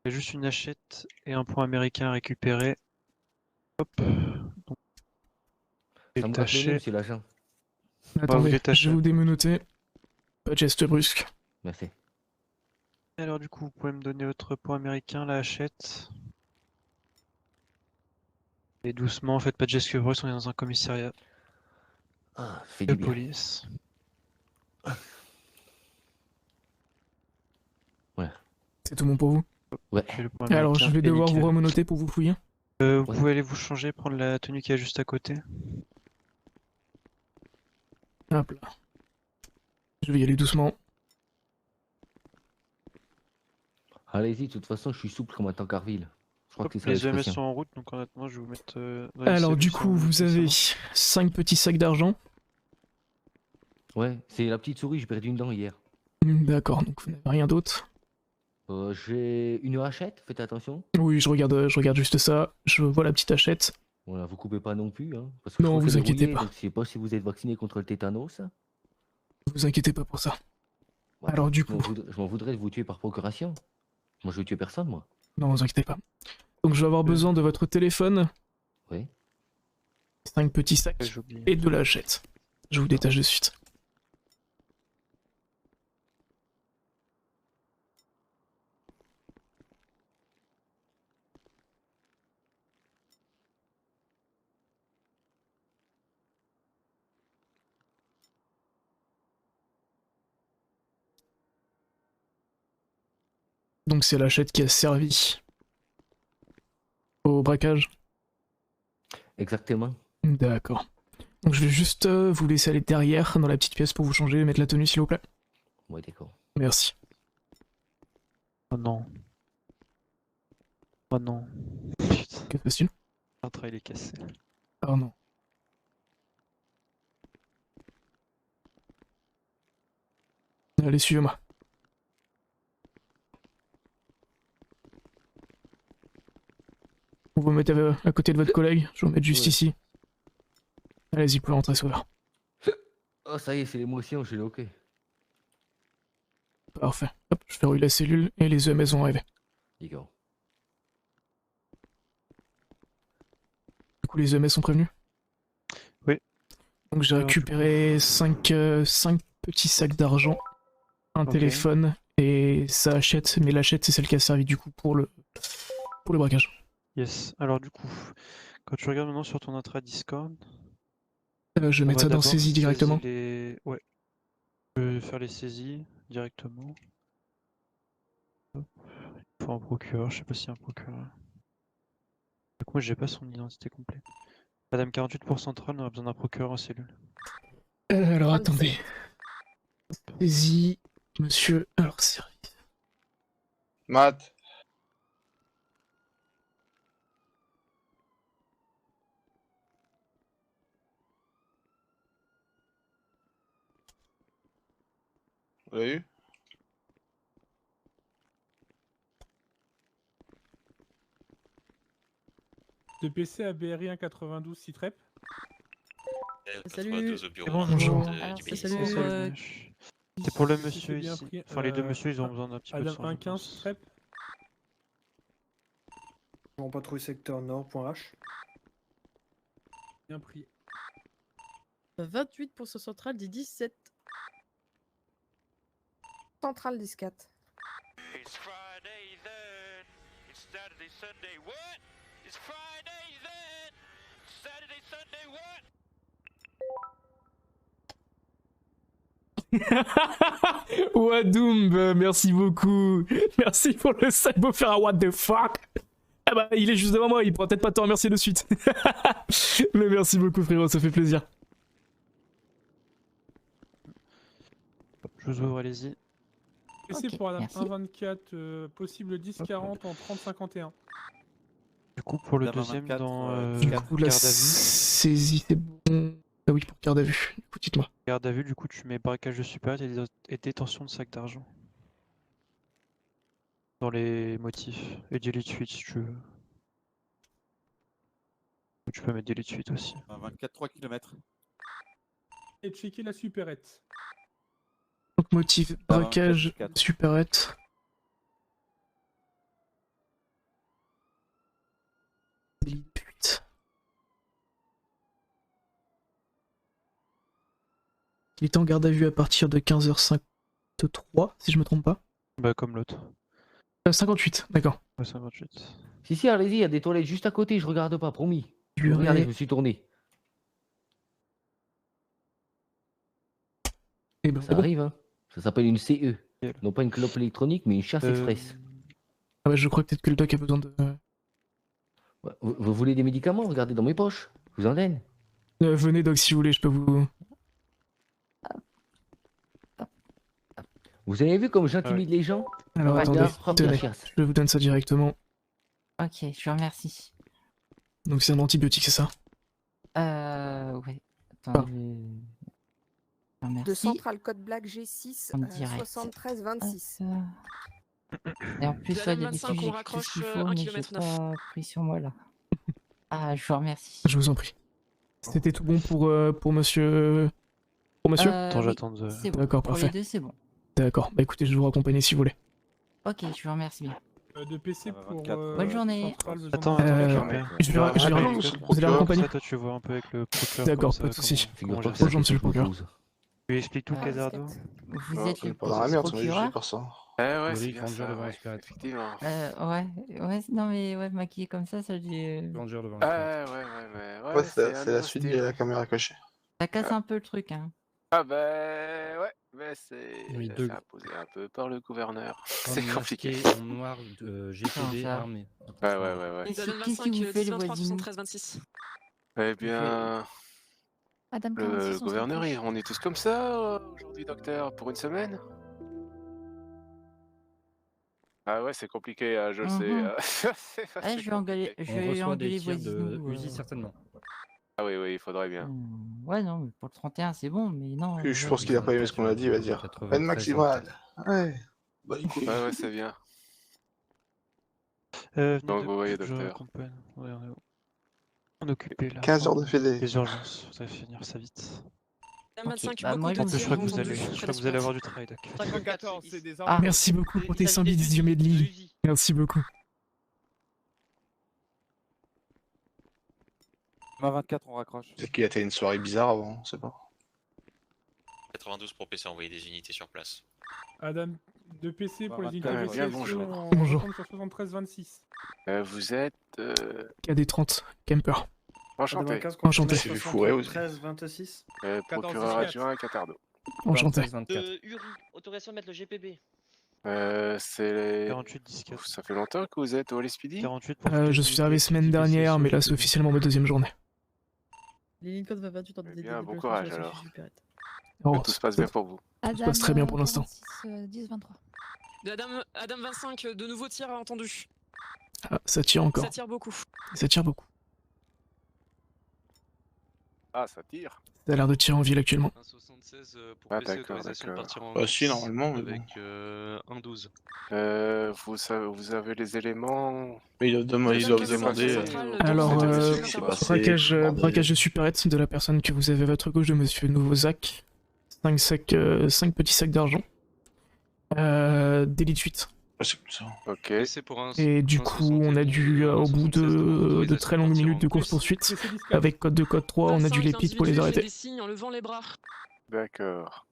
Il y a juste une hachette et un point américain à récupérer. Hop. Donc, Ça me gratte le nez, monsieur l'agent. Attendez, détachez. je vais vous démenoter. Pas de geste brusque. Merci. Alors du coup, vous pouvez me donner votre point américain, la hachette. Et doucement, faites pas de gestes brusques, on est dans un commissariat Ah, fait de du bien. police. C'est tout bon pour vous? Ouais. J'ai le point Alors je américain vais et devoir nickel. vous remenoter pour vous fouiller. Vous pouvez aller vous changer, prendre la tenue qui est juste à côté. Hop là. Je vais y aller doucement. Allez-y, de toute façon, je suis souple comme un tankerville. Je crois Hop, que c'est ça les EMS l'expression. sont en route, donc honnêtement, je vais vous mettre dans les Alors cellules du sans coup, vous avez descendre. 5 petits sacs d'argent. Ouais, c'est la petite souris, j'ai perdu une dent hier. D'accord, donc vous n'avez rien d'autre. J'ai une hachette, faites attention. Oui, je regarde juste ça. Je vois la petite hachette. Voilà, vous coupez pas non plus, hein. Parce que Non, je crois vous qu'elle est inquiétez rouillée, pas. donc je sais pas si vous êtes vacciné contre le tétanos. Vous inquiétez pas pour ça. Voilà. Alors du Je coup, m'en voudrais de vous tuer par procuration. Moi, je veux tuer personne, moi. non, vous inquiétez pas. Donc je vais avoir besoin de votre téléphone, Oui. 5 petits sacs Ouais, j'ai oublié. et de la hachette. Je vous détache de suite. Donc c'est l'hachette qui a servi au braquage. Exactement. D'accord. Donc je vais juste vous laisser aller derrière dans la petite pièce pour vous changer et mettre la tenue s'il vous plaît. Ouais, d'accord. Merci. Oh non. Oh non. Putain, Que se passe-t-il? un trail est cassé. Oh non. Allez, suivez-moi. Vous vous mettez à côté de votre collègue, je vais vous mettre juste Ouais. ici. Allez-y, vous pouvez rentrer, sauveur. Oh, ça y est, c'est l'émotion, j'ai le hockey. Parfait. Hop, je verrouille la cellule et les EMS vont arriver. D'accord. Du coup, les EMS sont prévenus? Oui. Donc j'ai récupéré 5 petits sacs d'argent, un Ok. téléphone et sa hachette, mais l'hachette c'est celle qui a servi du coup pour le braquage. Yes. Alors du coup, quand tu regardes maintenant sur ton intra Discord, Je vais on mettre va ça dans d'abord saisie saisir directement. Ouais. Je vais faire les saisies directement. Hop. Il faut un procureur, je sais pas s'il y a un procureur. Donc moi j'ai pas son identité complète. Madame 48 pour Centrale, on aurait besoin d'un procureur en cellule. Alors attendez. Saisie, monsieur. Alors c'est. Matt. Vous l'avez eu? De PC à BRI 192 Citrep. Salut. 92 au bureau. Bonjour. Alors, du c'est ministère. salut. C'est pour le Si monsieur c'est bien ici. pris, Enfin, les deux messieurs, ils ont besoin d'un petit peu de Adam soin, je 115 pense. Citrep. On patrouille secteur nord, point H. Bien pris. 28 pour ce central, dit 17. Central 14. It's Friday then. It's Saturday, Sunday. What? It's Friday then. Saturday, Sunday. What? Wadoum, merci beaucoup. Merci pour le cyber what the fuck. Ah bah, il est juste devant moi, il pourra peut-être pas te remercier de suite. Mais merci beaucoup, frérot, ça fait plaisir. Je vous ouvre, allez-y. PC Ok, pour Adam merci. 124, possible 10-40 en 30-51. Du coup, pour le Adam deuxième, 24, dans Du garde coup, la à vue. saisie, c'est bon. Ah oui, pour garde à vue. Du coup, dites-moi. Garde à vue, du coup, tu mets braquage de super et détention de sac d'argent. Dans les motifs. Et délit de fuite, si tu veux. Ou tu peux mettre délit de fuite aussi. 24, 3 km. Et checker la supérette. Donc, motif, Ah, braquage, 24. supérette. Délit de fuite. Il est en garde à vue à partir de 15h53, si je me trompe pas. Bah, comme l'autre. 58, d'accord. Ouais, 58. Si, allez-y, il y a des toilettes juste à côté, je regarde pas, promis. Durée. Regardez, je me suis tourné. Et ben, Ça c'est bon. arrive, hein. Ça s'appelle une CE. Non pas une clope électronique, mais une chasse express. Ah bah, je crois peut-être que le doc a besoin de... Ouais, vous voulez des médicaments? Regardez dans mes poches. Je vous en donne. venez, doc, si vous voulez, je peux vous... Vous avez vu comme j'intimide les gens? Alors, Ouais, attendez, bien, frappe la tenez, chasse. je vous donne ça directement. Ok, je vous remercie. Donc c'est un antibiotique, c'est ça? Ouais. Attendez. Merci. De Central Code Black G6, En direct. 73 26. Et en plus, De ouais, Adam d'habitude, 25, on j'ai tout raccroche, ce qu'il faut, 1 mais j'ai km pas pris sur moi là. Ah, je vous remercie. Je vous en prie. C'était tout bon pour monsieur... Pour monsieur Attends, j'attends de... C'est bon. D'accord, Pour parfait. les deux, c'est bon. D'accord, bah écoutez, je vais vous raccompagner si vous voulez. Ok, je vous remercie bien. De PC pour... Bonne journée. Central, besoin Attends, de- je vais vous allez raccompagner. Ça, toi, tu vois un peu avec le procureur. D'accord, comme pas de ça, soucis. comment Bonjour, gérer ça. monsieur le procureur. Tu lui expliques tout, Casardo? Vous êtes le Pas dans la merde, ça m'a procureur? par ça. Ouais, c'est bien ça, ouais, effectivement. Ouais, non mais ouais, maquillé comme ça dit... Ouais, c'est la suite de la caméra cachée. Ça casse un peu le truc, hein. Ah bah ouais, mais c'est Oui, c'est deux. imposé un peu par le gouverneur. Un C'est compliqué. masqué en noir, GTD ça. armé. Ouais. Et qu'est-ce qui vous fait le voisin? 26. Eh bien, Adam le 46, on gouverneur, s'approche. on est tous comme ça aujourd'hui, docteur, pour une semaine. Ah ouais, c'est compliqué, je le sais. C'est Ah, assez je vais engueuler, compliqué. je vais engueuler voisine. Uzi certainement. Ah oui, il faudrait bien. Ouais, non, mais pour le 31, c'est bon, mais non. Puis, je pense qu'il a pas aimé ce qu'on a dit, il va dire. Peine maximale. Ouais. Bah, écoute. Ouais, c'est bien. Donc vous voyez, docteur. On est occupé là. 15 heures de fédé. Les urgences, ça va finir ça vite. Ok, bah, moi, je En me plus, je suis crois que vous entendu. allez avoir du travail, Doc. 54, c'est des Ah. Merci beaucoup pour tes 100 bits, Dieu Medley. Merci beaucoup. Ma 24, on raccroche. Peut-être qu'il a été une soirée bizarre avant, on sait pas. 92 pour PC, envoyer des unités sur place. Adam de PC pour les unités bien, d'investigation bonjour. en Bonjour. 73 26. Vous êtes... KD30, Camper. Enchanté. Enchanté. J'ai vu fourrer aussi. 13 26. Procureur adjoint à Catardo. Enchanté. URU, autorisation de mettre le GPB. C'est les... 48 10 Ça fait longtemps que vous êtes au LSPD 48 Je suis arrivé semaine dernière, mais là c'est officiellement ma deuxième journée. Les lignes code va 28 en DD. Bien, bon courage alors. Oh, Tout se passe bien pour vous. Ça se passe très bien pour l'instant. 10, 23. Euh, Adam 25, de nouveaux tirs entendus. Ah, ça tire encore. Ça tire beaucoup. Ça tire beaucoup. Ah, ça tire. Ça a l'air de tirer en ville actuellement. 1,76 pour Ah, PC, d'accord, autorisation de d'accord. partir en Bah, si, normalement, mais avec bon. 1,12. Vous avez les éléments. Mais ils doivent demander. Alors, braquage braquage de supérette de la personne que vous avez à votre gauche de Monsieur Novozac. 5 petits sacs d'argent. Délit de fuite. C'est comme ça. Ok. C'est pour un. Et du coup, on a dû, au bout de très longues minutes de course-poursuite, avec code 3, on a dû les pits pour les arrêter. Des signes en levant les bras. D'accord.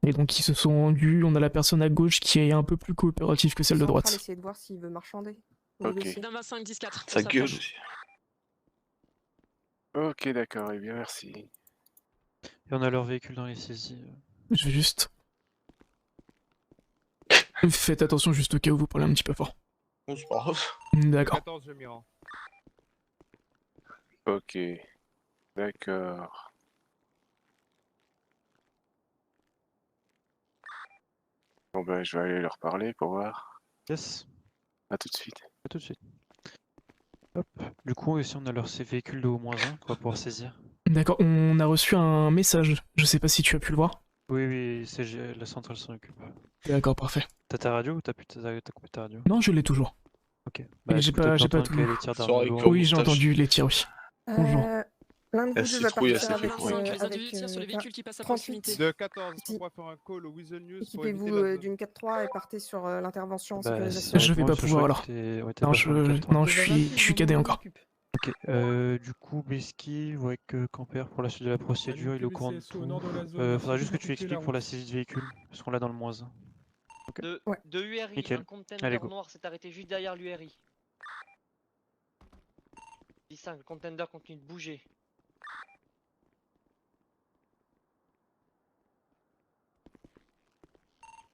Et donc ils se sont rendus, on a la personne à gauche qui est un peu plus coopérative que celle de On va droite. essayer de voir s'il veut marchander. Ok. D'un 25, 10, 4. Ça gueule aussi. Ok, d'accord, et bien merci. Et on a leur véhicule dans les saisies. Je vais juste... Faites attention juste au cas où vous parlez un petit peu fort. Bon, c'est pas grave. D'accord. 14, je m'y rends. Ok. D'accord. Bon ben, je vais aller leur parler pour voir. Yes. À tout de suite. À tout de suite. Hop. Du coup, ici on a leur véhicule de au-1 qu'on va pouvoir saisir. D'accord, on a reçu un message, je sais pas si tu as pu le voir. Oui, la centrale s'en occupe. D'accord, parfait. T'as ta radio ou t'as coupé ta radio? Non, je l'ai toujours. Ok. Et j'ai pas tout. Oui, j'ai entendu les tirs, oui. Bonjour. L'un de vous deux va partir avec, sur les véhicules qui passent à 38. proximité. De 14, on pourra faire un call au Weasel News pour éviter Équipez-vous la... d'une 4-3 et partez sur l'intervention en Bah, sécurisation. Je vais pas pouvoir alors. Non, je suis cadet encore. Ok, du coup, Bisky, avec Camper pour la suite de la procédure, il est au courant de tout. Faudra juste que tu expliques pour la saisie de véhicule, parce qu'on l'a dans le moins 1. De URI, Nickel. un container Allez, go. noir s'est arrêté juste derrière l'URI. 10-5, le container continue de bouger.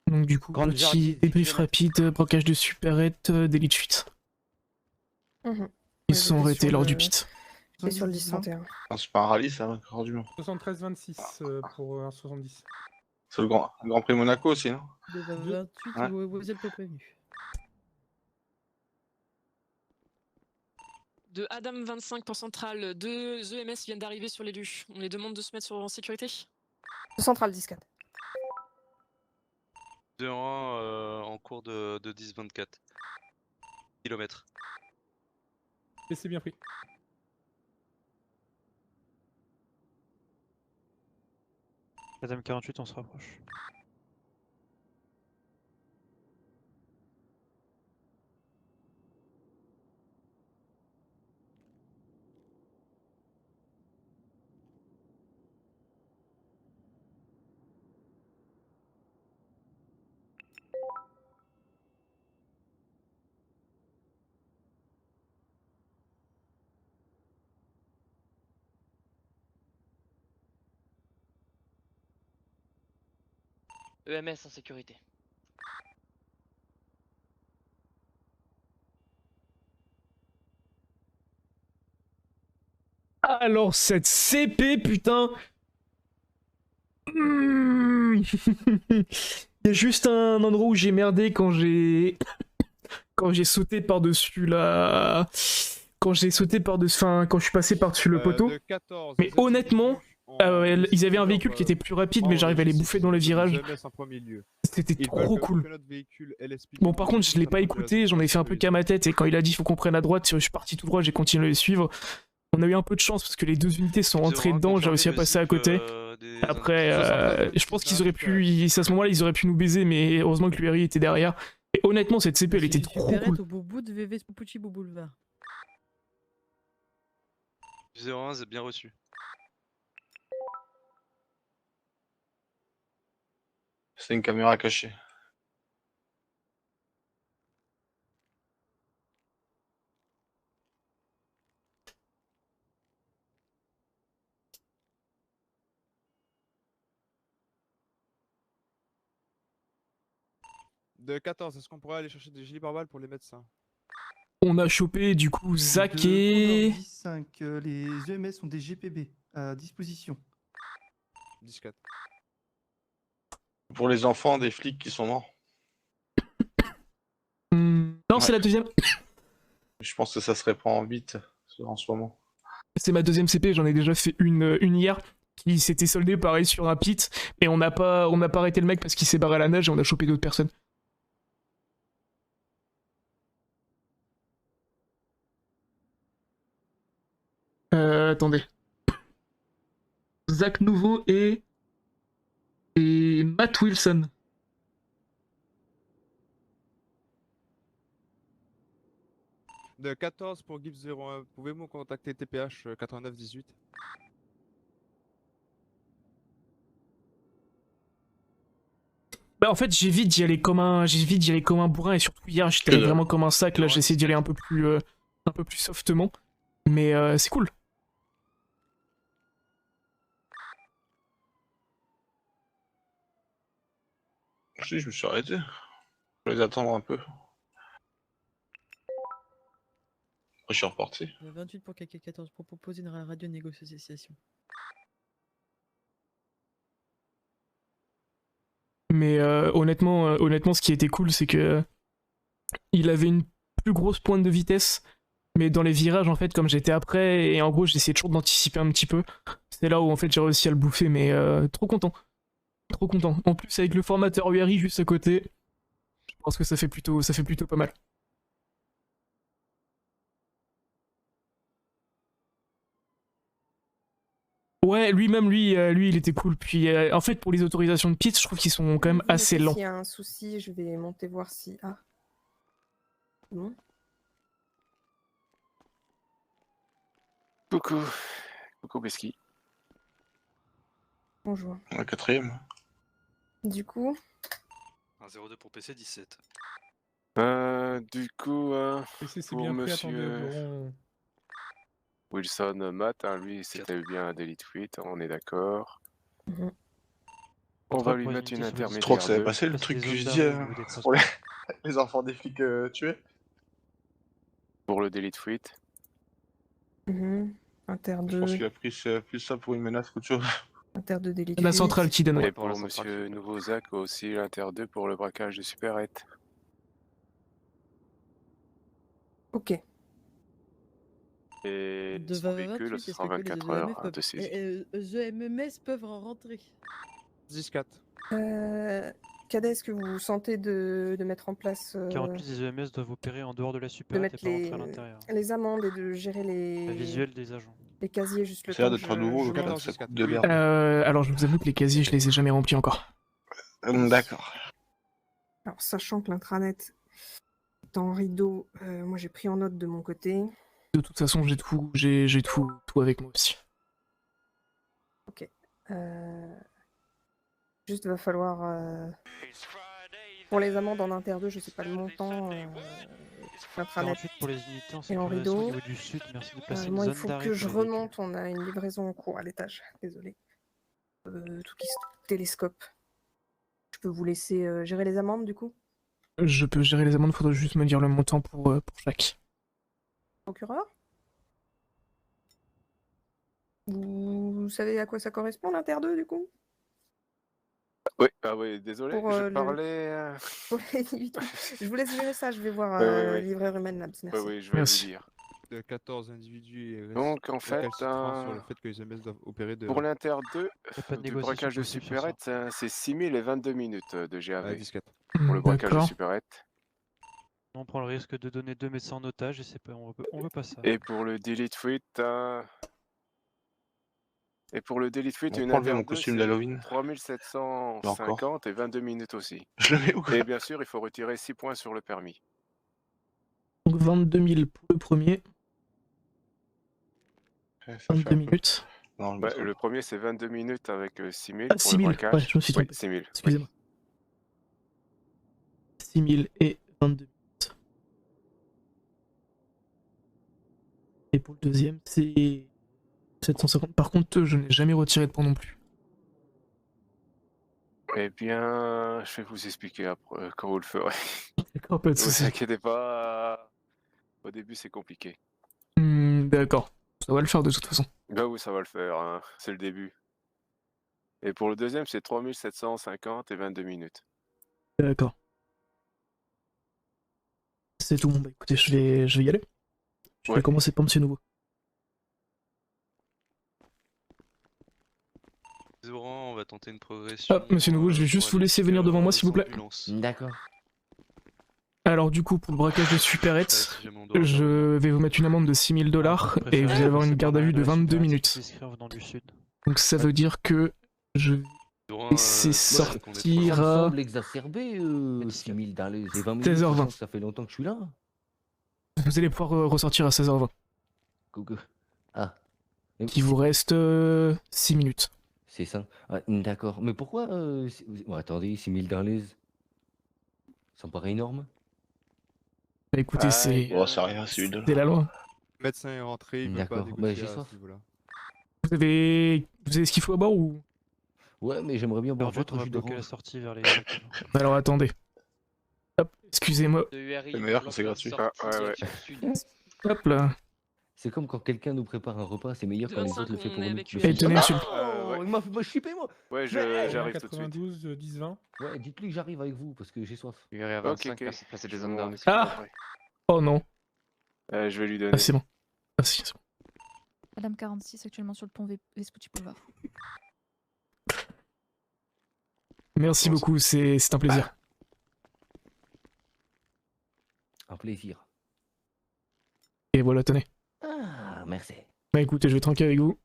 Donc du coup, petit débrief rapide, braquage de supérette, délit de fuite. Ils se sont arrêtés lors du pit. Et sur le 10-31. Ah, c'est pas un rallye, ça, hardiment. 73-26 pour un 70. C'est le Grand Prix Monaco aussi, non? De 28, Ouais. vous êtes pas prévenu. De Adam 25 pour centrale, 2 EMS viennent d'arriver sur les lieux. On les demande de se mettre en sécurité. Centrale 10-4. 2-1 en cours de 10-24 km. Et c'est bien pris. Madame 48, on se rapproche. EMS en sécurité. Alors cette CP, putain. Il y a juste un endroit où j'ai merdé quand j'ai sauté par-dessus la... Quand j'ai sauté par-dessus... Enfin, quand je suis passé par-dessus le poteau. de 14, Mais honnêtement, ils avaient un véhicule qui était plus rapide, mais j'arrive à les bouffer dans le virage. C'était trop cool. Bon, par contre, je l'ai pas écouté, j'en ai fait un peu qu'à ma tête, et quand il a dit faut qu'on prenne à droite, je suis parti tout droit, j'ai continué à le suivre. On a eu un peu de chance parce que les deux unités sont rentrées dedans, j'ai réussi à passer à côté. Après, je pense qu'ils auraient pu, à ce moment-là, ils auraient pu nous baiser, mais heureusement que l'URI était derrière. Et honnêtement, cette CP, elle était trop cool. au bout de VV Pucci Boulevard. 01, c'est bien reçu. C'est une caméra cachée. De 14, est-ce qu'on pourrait aller chercher des gilets pare-balles pour les médecins? On a chopé du coup Zach et... 5, les EMS ont des GPB à disposition. 10-4. Pour les enfants des flics qui sont morts. Non, c'est la deuxième. Je pense que ça se répand vite en ce moment. C'est ma deuxième CP, j'en ai déjà fait une hier qui s'était soldée pareil sur un pit, mais on n'a pas arrêté le mec parce qu'il s'est barré à la nage et on a chopé d'autres personnes. Attendez. Zach Nouveau et Matt Wilson. De 14 pour Gibbs 01, pouvez-vous contacter TPH 8918? Bah en fait j'ai vite d'y aller comme un bourrin et surtout hier j'étais allé vraiment comme un sac, là j'essaie d'y aller un peu plus softement, mais c'est cool. Si, je me suis arrêté. Je vais les attendre un peu. Après, je suis reparti. 28 pour KK14 pour proposer une radio négociation. Mais honnêtement, ce qui était cool, c'est que il avait une plus grosse pointe de vitesse, mais dans les virages, en fait, comme j'étais après, et en gros, j'essayais toujours d'anticiper un petit peu. C'est là où, en fait, j'ai réussi à le bouffer, mais trop content. Trop content. En plus, avec le formateur URI juste à côté, je pense que ça fait plutôt pas mal. Ouais, lui-même, lui, il était cool. Puis, en fait, pour les autorisations de pit, je trouve qu'ils sont quand même assez lents. S'il y a un souci, je vais monter voir si... Ah. Bon. Coucou. Coucou, Beski. Bonjour. La quatrième. Du coup... Un 02 pour PC 17. Du coup, PC, c'est pour bien pris, monsieur attendez, Wilson Matt, hein, lui, c'était bien un délit de fuite, on est d'accord. On va lui mettre une intermédiaire. Je crois que ça avait 2. passé le truc que je dis pour les enfants des flics tués. Pour le délit de fuite. Inter Je 2. pense qu'il a pris plus ça pour une menace qu'autre chose. Inter 2 délit de La fuite. centrale qui donne. Et pour monsieur Nouveau Zach aussi, l'inter 2 pour le braquage de supérette. Ok. Et De son 20 véhicule, 28, ce est-ce sera que les 24 EMF heures peuvent... de saisie. The MMS peuvent en rentrer. 10-4. Cadet, est-ce que vous sentez de mettre en place... 48 des EMS doivent opérer en dehors de la de supérette mettre et pas rentrer à l'intérieur. les amendes et de gérer La les... visuelle des agents. les casiers juste le Ça a temps l'air que d'être à nouveau je le monte. 14 de merde. Alors, je vous avoue que les casiers, je les ai jamais remplis encore. D'accord. Alors, sachant que l'intranet est en rideau, moi j'ai pris en note de mon côté. De toute façon, j'ai tout avec moi aussi. Ok. Juste, va falloir... Pour les amendes en inter 2, je sais pas le montant. L'intranet 48 pour les unités en et en sécurisation rideau. au niveau du sud, merci de placer une Moi, il zone faut d'arrêt que je pour les véhicules. remonte. On a une livraison en cours à l'étage. Désolé. Tout qui se télescope. Je peux vous laisser gérer les amendes du coup? Je peux gérer les amendes, faudrait juste me dire le montant pour chaque. Procureur? Vous savez à quoi ça correspond l'inter 2 du coup? Oui, ah oui, désolé, Pour, je le- parlais... Pour les 18. Je vous laisse gérer ça, je vais voir Oui. livreur humain Labs. Oui, Merci. oui, je vais vous dire. De 14 individus et Donc, en fait, sur le fait que les MS doivent opérer de... pour l'inter 2, pas de du négociation braquage de possible sur ça. supérette, c'est 6000 et 22 minutes de GAV. Ouais, 10-4. Pour le braquage de D'accord. supérette. On prend le risque de donner 2 médecins en otage et c'est pas, on veut pas ça. Et pour le délit de fuite, une On peut enlever inter mon 2, costume c'est d'Halloween. 3750 et 22 minutes aussi. Je le mets où quoi? Et bien sûr, il faut retirer 6 points sur le permis. Donc 22 000 pour le premier, Ça fait 22 un peu. minutes. Non, Ouais, le premier, c'est 22 minutes avec 6000 Ah, pour 6 le 000, braquage. ouais, je me suis trompé. Oui, 6000. Excusez-moi. 6 000 et 22 minutes. Et pour le deuxième, c'est 750. Par contre, je n'ai jamais retiré de points non plus. Eh bien, je vais vous expliquer après, quand vous le ferez. D'accord, pas de Ne vous soucis. inquiétez pas, au début c'est compliqué. D'accord, ça va le faire de toute façon. Bah oui, ça va le faire, hein. C'est le début. Et pour le deuxième, c'est 3750 et 22 minutes. D'accord. C'est tout. Bon, bah écoutez, je vais y aller. Je vais Ouais. commencer par Monsieur Nouveau. Zoran, on va tenter une progression. Hop, monsieur Nouveau, je vais juste vous laisser venir devant moi, s'il vous plaît. D'accord. Alors du coup, pour le braquage de supérettes, je vais vous mettre une amende de 6 000 $ et vous allez avoir une garde à vue de 22 minutes. Donc ça veut dire que je vais laisser sortir Ça me à semble exacerbé, 6 000 dans les 20 minutes. 16h20. Ça fait longtemps que je suis là. Vous allez pouvoir ressortir à 16h20. Coucou. Ah. Il vous reste 6 minutes. C'est ça. Ah, d'accord. Mais pourquoi bon, attendez, 6 000 dans les... Ça me paraît énorme. Bah écoutez, c'est... Oh, c'est rien, c'est $1. C'est la loi. Le médecin est rentré, il veut pas D'accord, négocier bah j'ai à soif. ce niveau-là. Vous avez ce qu'il faut à bord ou... Ouais, mais j'aimerais bien boire En fait, on votre va jus bloquer la d'orange. sortie vers les. Alors attendez. Hop, excusez-moi. C'est meilleur quand c'est gratuit. Hop là. C'est comme quand quelqu'un nous prépare un repas, c'est meilleur quand les autres le font pour nous. Et tenez, monsieur. Oh, il m'a fait chipper, moi. Ouais, j'arrive tout de suite. 92, 10, 20. Ouais, dites-lui que j'arrive avec vous parce que j'ai soif. Il y a 25, merci de passer des zones d'armes. Ah. Oh non. Je vais lui donner. Ah c'est bon. Ah si, c'est bon. Madame 46 actuellement sur le pont Vespucci Boulevard. Merci beaucoup, c'est un plaisir. Un plaisir. Et voilà, tenez. Ah, merci. Bah écoutez, je vais tranquille avec vous.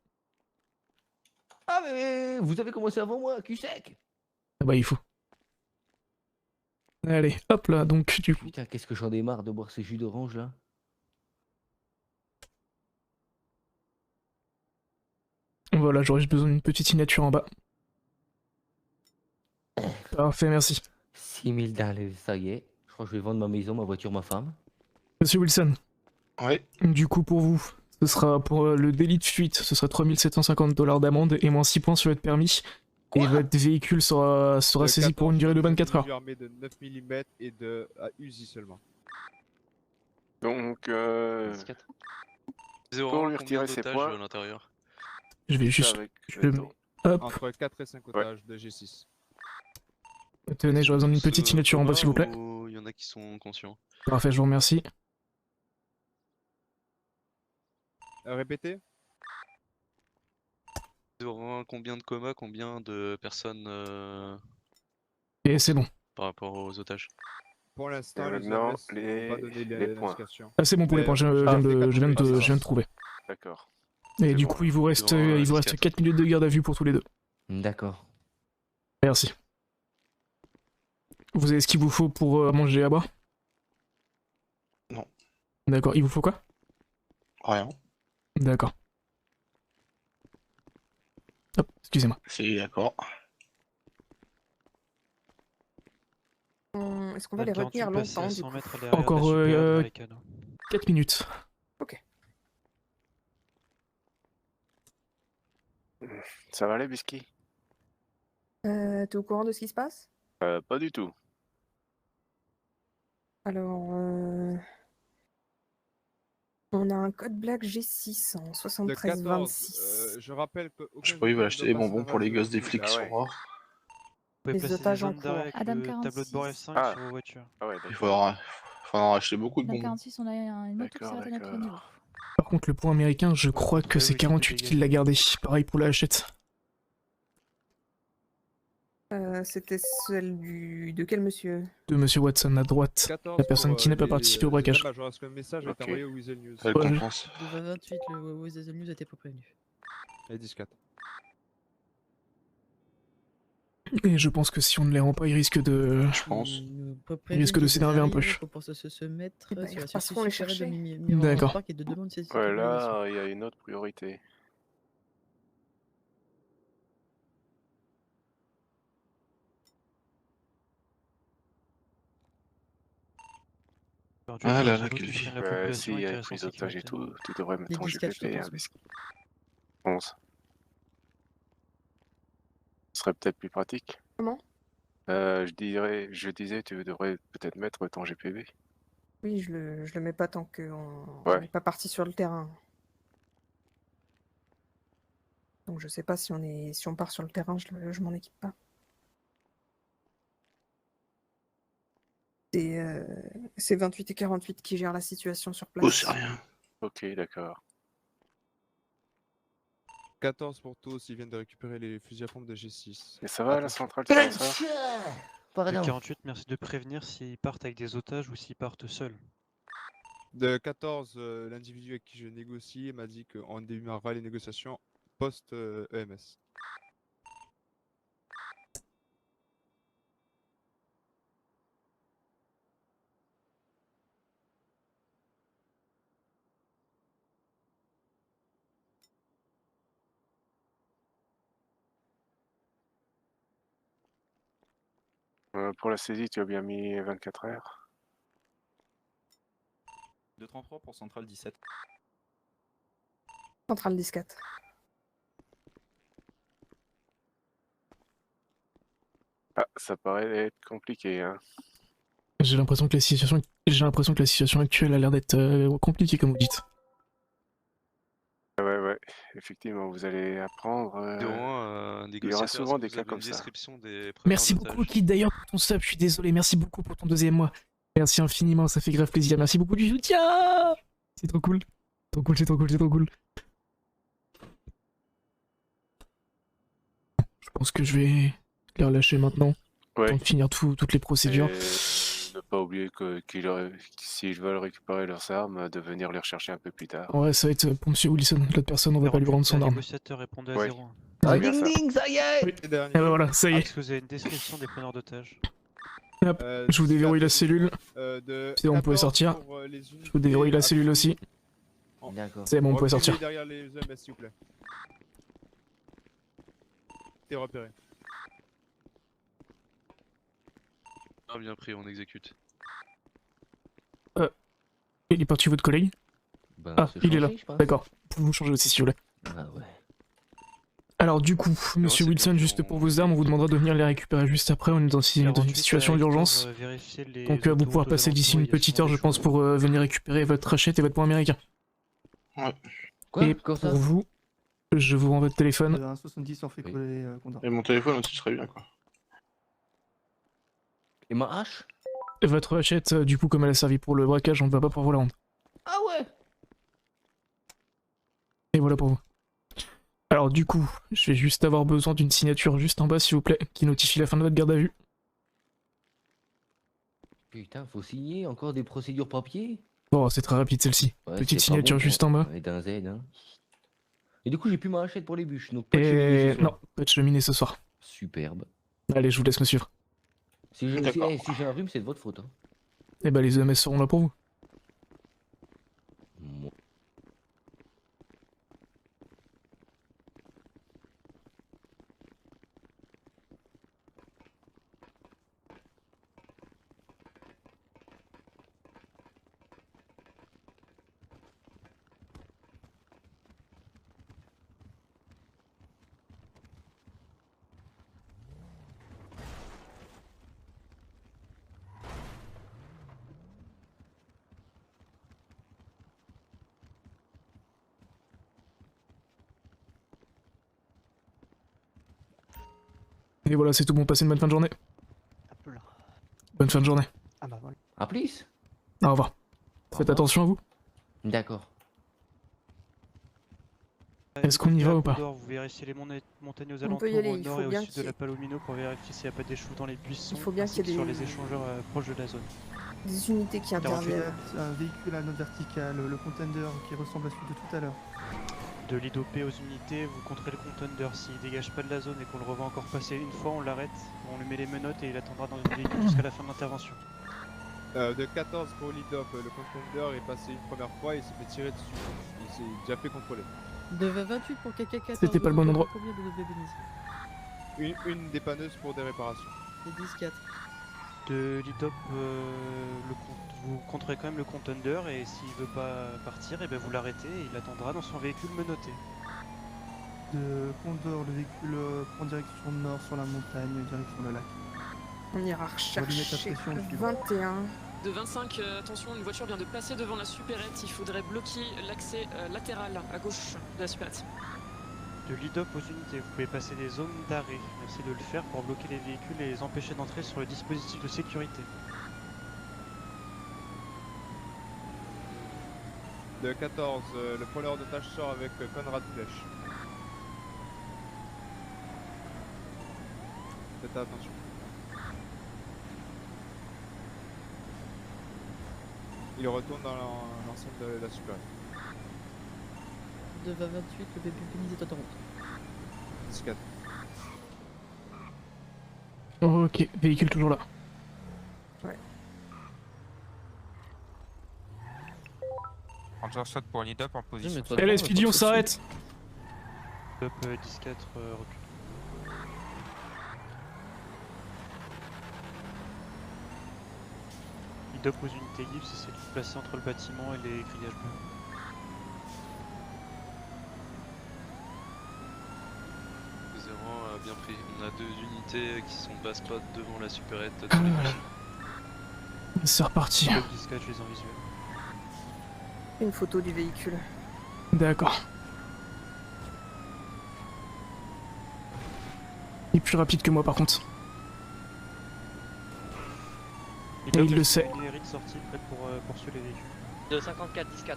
Ah, mais vous avez commencé avant moi, cul sec. Ah bah il faut. Allez, hop là, donc du coup. Putain, qu'est-ce que j'en ai marre de boire ces jus d'orange là. Voilà, j'aurais juste besoin d'une petite signature en bas. Parfait, merci. 6 000 $, ça y est. Je crois que je vais vendre ma maison, ma voiture, ma femme. Monsieur Wilson. Oui. Du coup, pour vous, ce sera pour le délit de fuite, ce sera 3 750 $ d'amende et moins 6 points sur votre permis. Et votre véhicule sera saisi pour une durée de 24 heures. Armé de 9 mm et de à Uzi seulement. Donc, Pour lui retirer ses points à l'intérieur. Je vais juste... avec Hop. Entre 4 et 5 otages de G6. Tenez, j'aurais besoin d'une petite signature en bas, s'il vous plaît. Il y en a qui sont conscients. Parfait, je vous remercie. Répétez. Zoran, combien de comas, combien de personnes Et c'est bon. par rapport aux otages? Pour l'instant, les non, OMS n'ont pas donné les points. l'indication. Ah, c'est bon pour les points, je viens de trouver. D'accord. Et du coup, il vous reste 4 minutes de garde à vue pour tous les deux. D'accord. Merci. Vous avez ce qu'il vous faut pour manger à boire? Non. D'accord, il vous faut quoi? Rien. D'accord. Hop, excusez-moi. C'est d'accord. Est-ce qu'on va les retenir longtemps du coup? Encore 4 minutes. Ok. Ça va aller, Bisky? T'es au courant de ce qui se passe? Pas du tout. Alors, on a un code black G6 en 7326. Je rappelle que. Je sais pas, il va acheter des bonbons pour les gosses des flics qui sont morts. Vous pouvez Les placer otages des en zones d'arrêt cours. avec Adam le tableau de bord 46. F5 sur vos voitures. Ah ouais, Il faudra en acheter beaucoup de Madame bonbons. 46, on a une moto qui s'arrête à notre niveau. Par contre, le point américain, je crois que c'est 48 qui l'a gardé. Pareil pour la hachette. C'était celle de quel monsieur? De monsieur Watson à droite. La personne qui n'a pas participé au braquage. Le message est envoyé au Weasel News. Elle compense. De 28, le Weasel News a été pas prévenu. Et 14. Et je pense que si on ne les rend pas, ils risquent de... Je pense. Ils risquent de s'énerver un peu. Il faut pour se mettre Eh ben, sur la ils passeront les chercher. D'accord. Et de demander si Ouais, là, il y a une autre priorité. Ah là là, quelle vie. Si, avec les otages et tout, tu devrais mettre en GPP, hein, Bisky. 11. Ce serait peut-être plus pratique. Comment? Je disais, tu devrais peut-être mettre ton GPB. Oui, je le mets pas tant qu'on Ouais. n'est pas parti sur le terrain. Donc je sais pas si on part sur le terrain, je m'en équipe pas. C'est 28 et 48 qui gèrent la situation sur place. Oh, c'est rien. Ok, d'accord. 14 pour tous, ils viennent de récupérer les fusils à pompe de G6. Et ça va, la centrale, ça va, ça va? De 48, merci de prévenir s'ils partent avec des otages ou s'ils partent seuls. De 14, l'individu avec qui je négocie m'a dit qu'on démarrera les négociations post-EMS. Pour la saisie, tu as bien mis 24 heures. 233 pour Centrale 17. Centrale 14. Ah, ça paraît être compliqué, hein. J'ai l'impression que la situation actuelle a l'air d'être compliquée, comme vous dites. Ouais, effectivement, vous allez apprendre. Il y aura souvent des cas comme ça. Merci beaucoup, Kid, d'ailleurs, pour ton sub. Je suis désolé. Merci beaucoup pour ton 2e mois. Merci infiniment, ça fait grave plaisir. Merci beaucoup du soutien. C'est trop cool. C'est trop cool. Je pense que je vais les relâcher maintenant. Ouais. Pour finir toutes les procédures. Et ne pas oublier s'ils veulent récupérer leurs armes, de venir les rechercher un peu plus tard. Ouais, ça va être pour Monsieur Wilson. L'autre personne, on va pas lui rendre son arme. Négociateur répondait à Ouais. 0. Ah, C'est bien ça. Ding, ça y est! Oui. Et ben voilà, ça y est. Est-ce que vous avez une description des preneurs d'otages? Hop, je vous déverrouille la cellule. C'est bon, vous pouvez sortir. Je vous déverrouille la cellule aussi. D'accord. C'est bon, vous pouvez sortir. Derrière les EMS, s'il vous plaît. T'es repéré. Ah, bien pris, on exécute. Il est parti votre collègue? Ah, il est là. D'accord. Vous vous changez aussi, s'il vous plaît. Ah ouais. Alors du coup, Monsieur Wilson, juste pour vos armes, on vous demandera de venir les récupérer juste après. On est dans une situation d'urgence. Donc vous pourrez passer d'ici une petite heure, je pense, pour venir récupérer votre hachette et votre point américain. Ouais. Et pour vous, je vous rends votre téléphone. Un 70 en fait coller Condor. Et mon téléphone aussi serait bien, quoi. Et ma hache? Votre hachette, du coup, comme elle a servi pour le braquage, on ne va pas pouvoir vous la rendre. Ah ouais. Et voilà pour vous. Alors du coup, je vais juste avoir besoin d'une signature juste en bas, s'il vous plaît, qui notifie la fin de votre garde à vue. Putain, faut signer encore des procédures papier? Bon, c'est très rapide celle-ci. Ouais, Petite c'est signature pas bon, juste en bas. Ouais, d'un Z, hein. Et du coup, j'ai plus ma hachette pour les bûches, donc pas de Et cheminée ce soir. non, pas de cheminée ce soir. Superbe. Allez, je vous laisse me suivre. Si j'ai un rhume, c'est de votre faute. Hein. Et bah les EMS seront là pour vous. Et voilà, c'est tout bon, passez une bonne fin de journée. Bonne fin de journée. Ah bah voilà. À plus. Au revoir. Faites attention à vous. D'accord. Est-ce qu'on y va ou pas? Vous vérifiez les montagnes aux On alentours, peut y aller, au il nord faut et au bien sud de la Palomino pour vérifier s'il n'y a pas d'échoues dans les buissons. Il faut bien ainsi qu'il y ait que sur des- les échangeurs proches de la zone. Des unités qui interviennent. Un véhicule à note verticale, le contender qui ressemble à celui de tout à l'heure. De l'IDOP aux unités, vous contrez le contender. S'il dégage pas de la zone et qu'on le revoit encore passer une fois, on l'arrête, on lui met les menottes et il attendra dans une véhicule jusqu'à la fin de l'intervention. De 14 pour l'IDOP, le contender est passé une première fois et il s'est fait tirer dessus. Il s'est déjà fait contrôler. De 28 pour KK14. C'était pas le bon endroit. Combien de WB Une dépanneuse pour des réparations. Et 10-4. De l'IDOP, vous contrez quand même le contender et s'il veut pas partir, et ben vous l'arrêtez et il attendra dans son véhicule menotté. De Condor, le véhicule prend direction nord sur la montagne, direction le lac. On ira On va lui mettre la rechercher pression, le tu 21. De 25, attention, une voiture vient de passer devant la supérette. Il faudrait bloquer l'accès latéral à gauche de la supérette. De l'IDOP aux unités, vous pouvez passer des zones d'arrêt. Merci de le faire pour bloquer les véhicules et les empêcher d'entrer sur le dispositif de sécurité. De 14, le preneur d'otage sort avec Conrad Flèche. Faites attention. Il retourne dans l'enceinte de la super. De 20-28, le bébé Bénis est en route. 10-4. Ok, véhicule toujours là. Ouais. Ranger shot pour Lidop en position. LSPD, on s'arrête. Lidop 10-4 recule. Lidop aux unités libres, c'est celle placée entre le bâtiment et les grillages bleus. Bien pris. On a 2 unités qui sont base spot devant la supérette. C'est reparti. Lidop 10-4, je les ai en visuel. Une photo du véhicule. D'accord. Il est plus rapide que moi par contre. Et il le sait. Une hérite sortie prête pour poursuivre les véhicules. De 54, 10-4.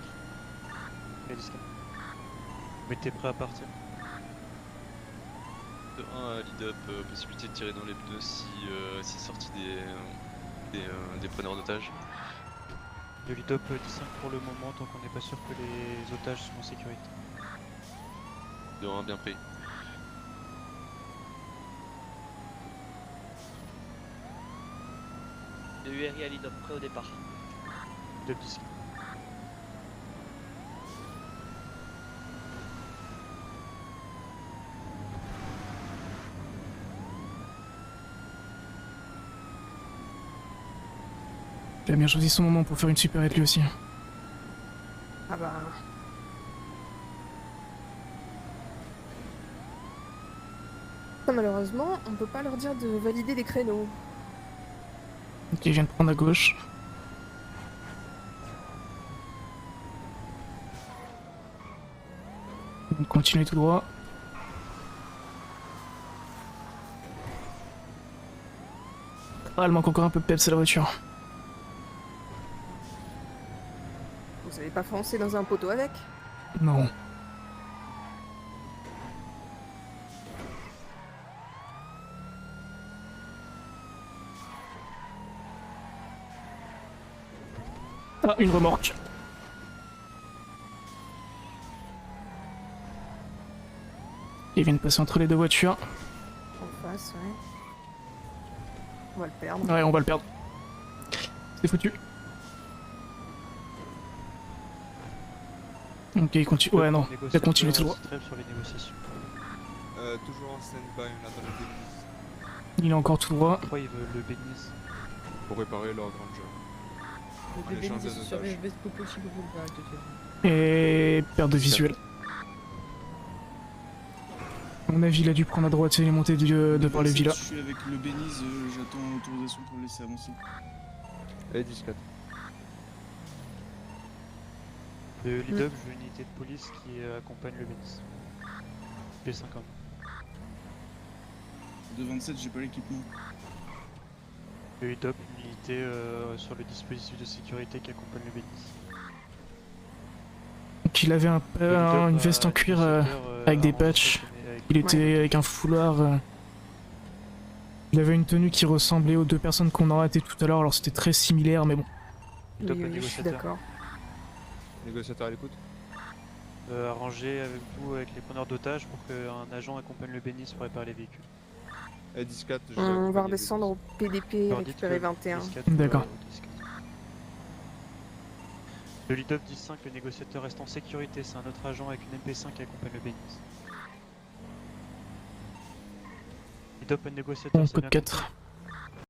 Et 10-4. Mettez prêt à partir. De 1 à lead-up, possibilité de tirer dans les pneus si sorti des preneurs d'otages. De lead-up 10-5 pour le moment, tant qu'on n'est pas sûr que les otages sont en sécurité. De 1 bien pris. De URI à lead-up, prêt au départ. De 10. Il a bien choisi son moment pour faire une supérette lui aussi. Ah bah... Non, malheureusement, on peut pas leur dire de valider des créneaux. Ok, il vient de prendre à gauche. On continue tout droit. Ah, elle manque encore un peu de peps à la voiture. Vous avez pas foncé dans un poteau avec? Non. Ah, une remorque. Ils viennent passer entre les deux voitures. En face, ouais. On va le perdre. Ouais, on va le perdre. C'est foutu. Ok, il continue. Ouais, non. Il a continué tout droit. Sur les négociations. Toujours en stand-by, on attend le Bénis. Il est encore tout droit. Pourquoi il veut le Bénis? Pour réparer leur Granger. Le bébé Bénis est sur le Vespopo Chico Boulevard actuellement. Et perte de visuel. À mon avis, il a dû prendre à droite et il est monté de par les villas. Je suis avec le Bénis, j'attends l'autorisation pour le laisser avancer. Allez, 10-4. Le lead-up, je veux une unité de police qui accompagne le Bénis. P50. De 27, j'ai pas l'équipement. Le lead-up, une unité sur le dispositif de sécurité qui accompagne le Bénis. Donc il avait une veste en cuir avec des patchs. Il était avec un foulard. Il avait une tenue qui ressemblait aux deux personnes qu'on a arrêtées tout à l'heure, alors c'était très similaire, mais bon. Oui, je suis d'accord. Négociateur à l'écoute. Arranger avec vous, avec les preneurs d'otages, pour qu'un agent accompagne le Bénis pour réparer les véhicules. Et 10-4, on va redescendre au PDP et récupérer 21. D'accord. Le lead-up 10-5, le négociateur reste en sécurité, c'est un autre agent avec une MP5 qui accompagne le Bénis. Lead-up, le négociateur, Code 4.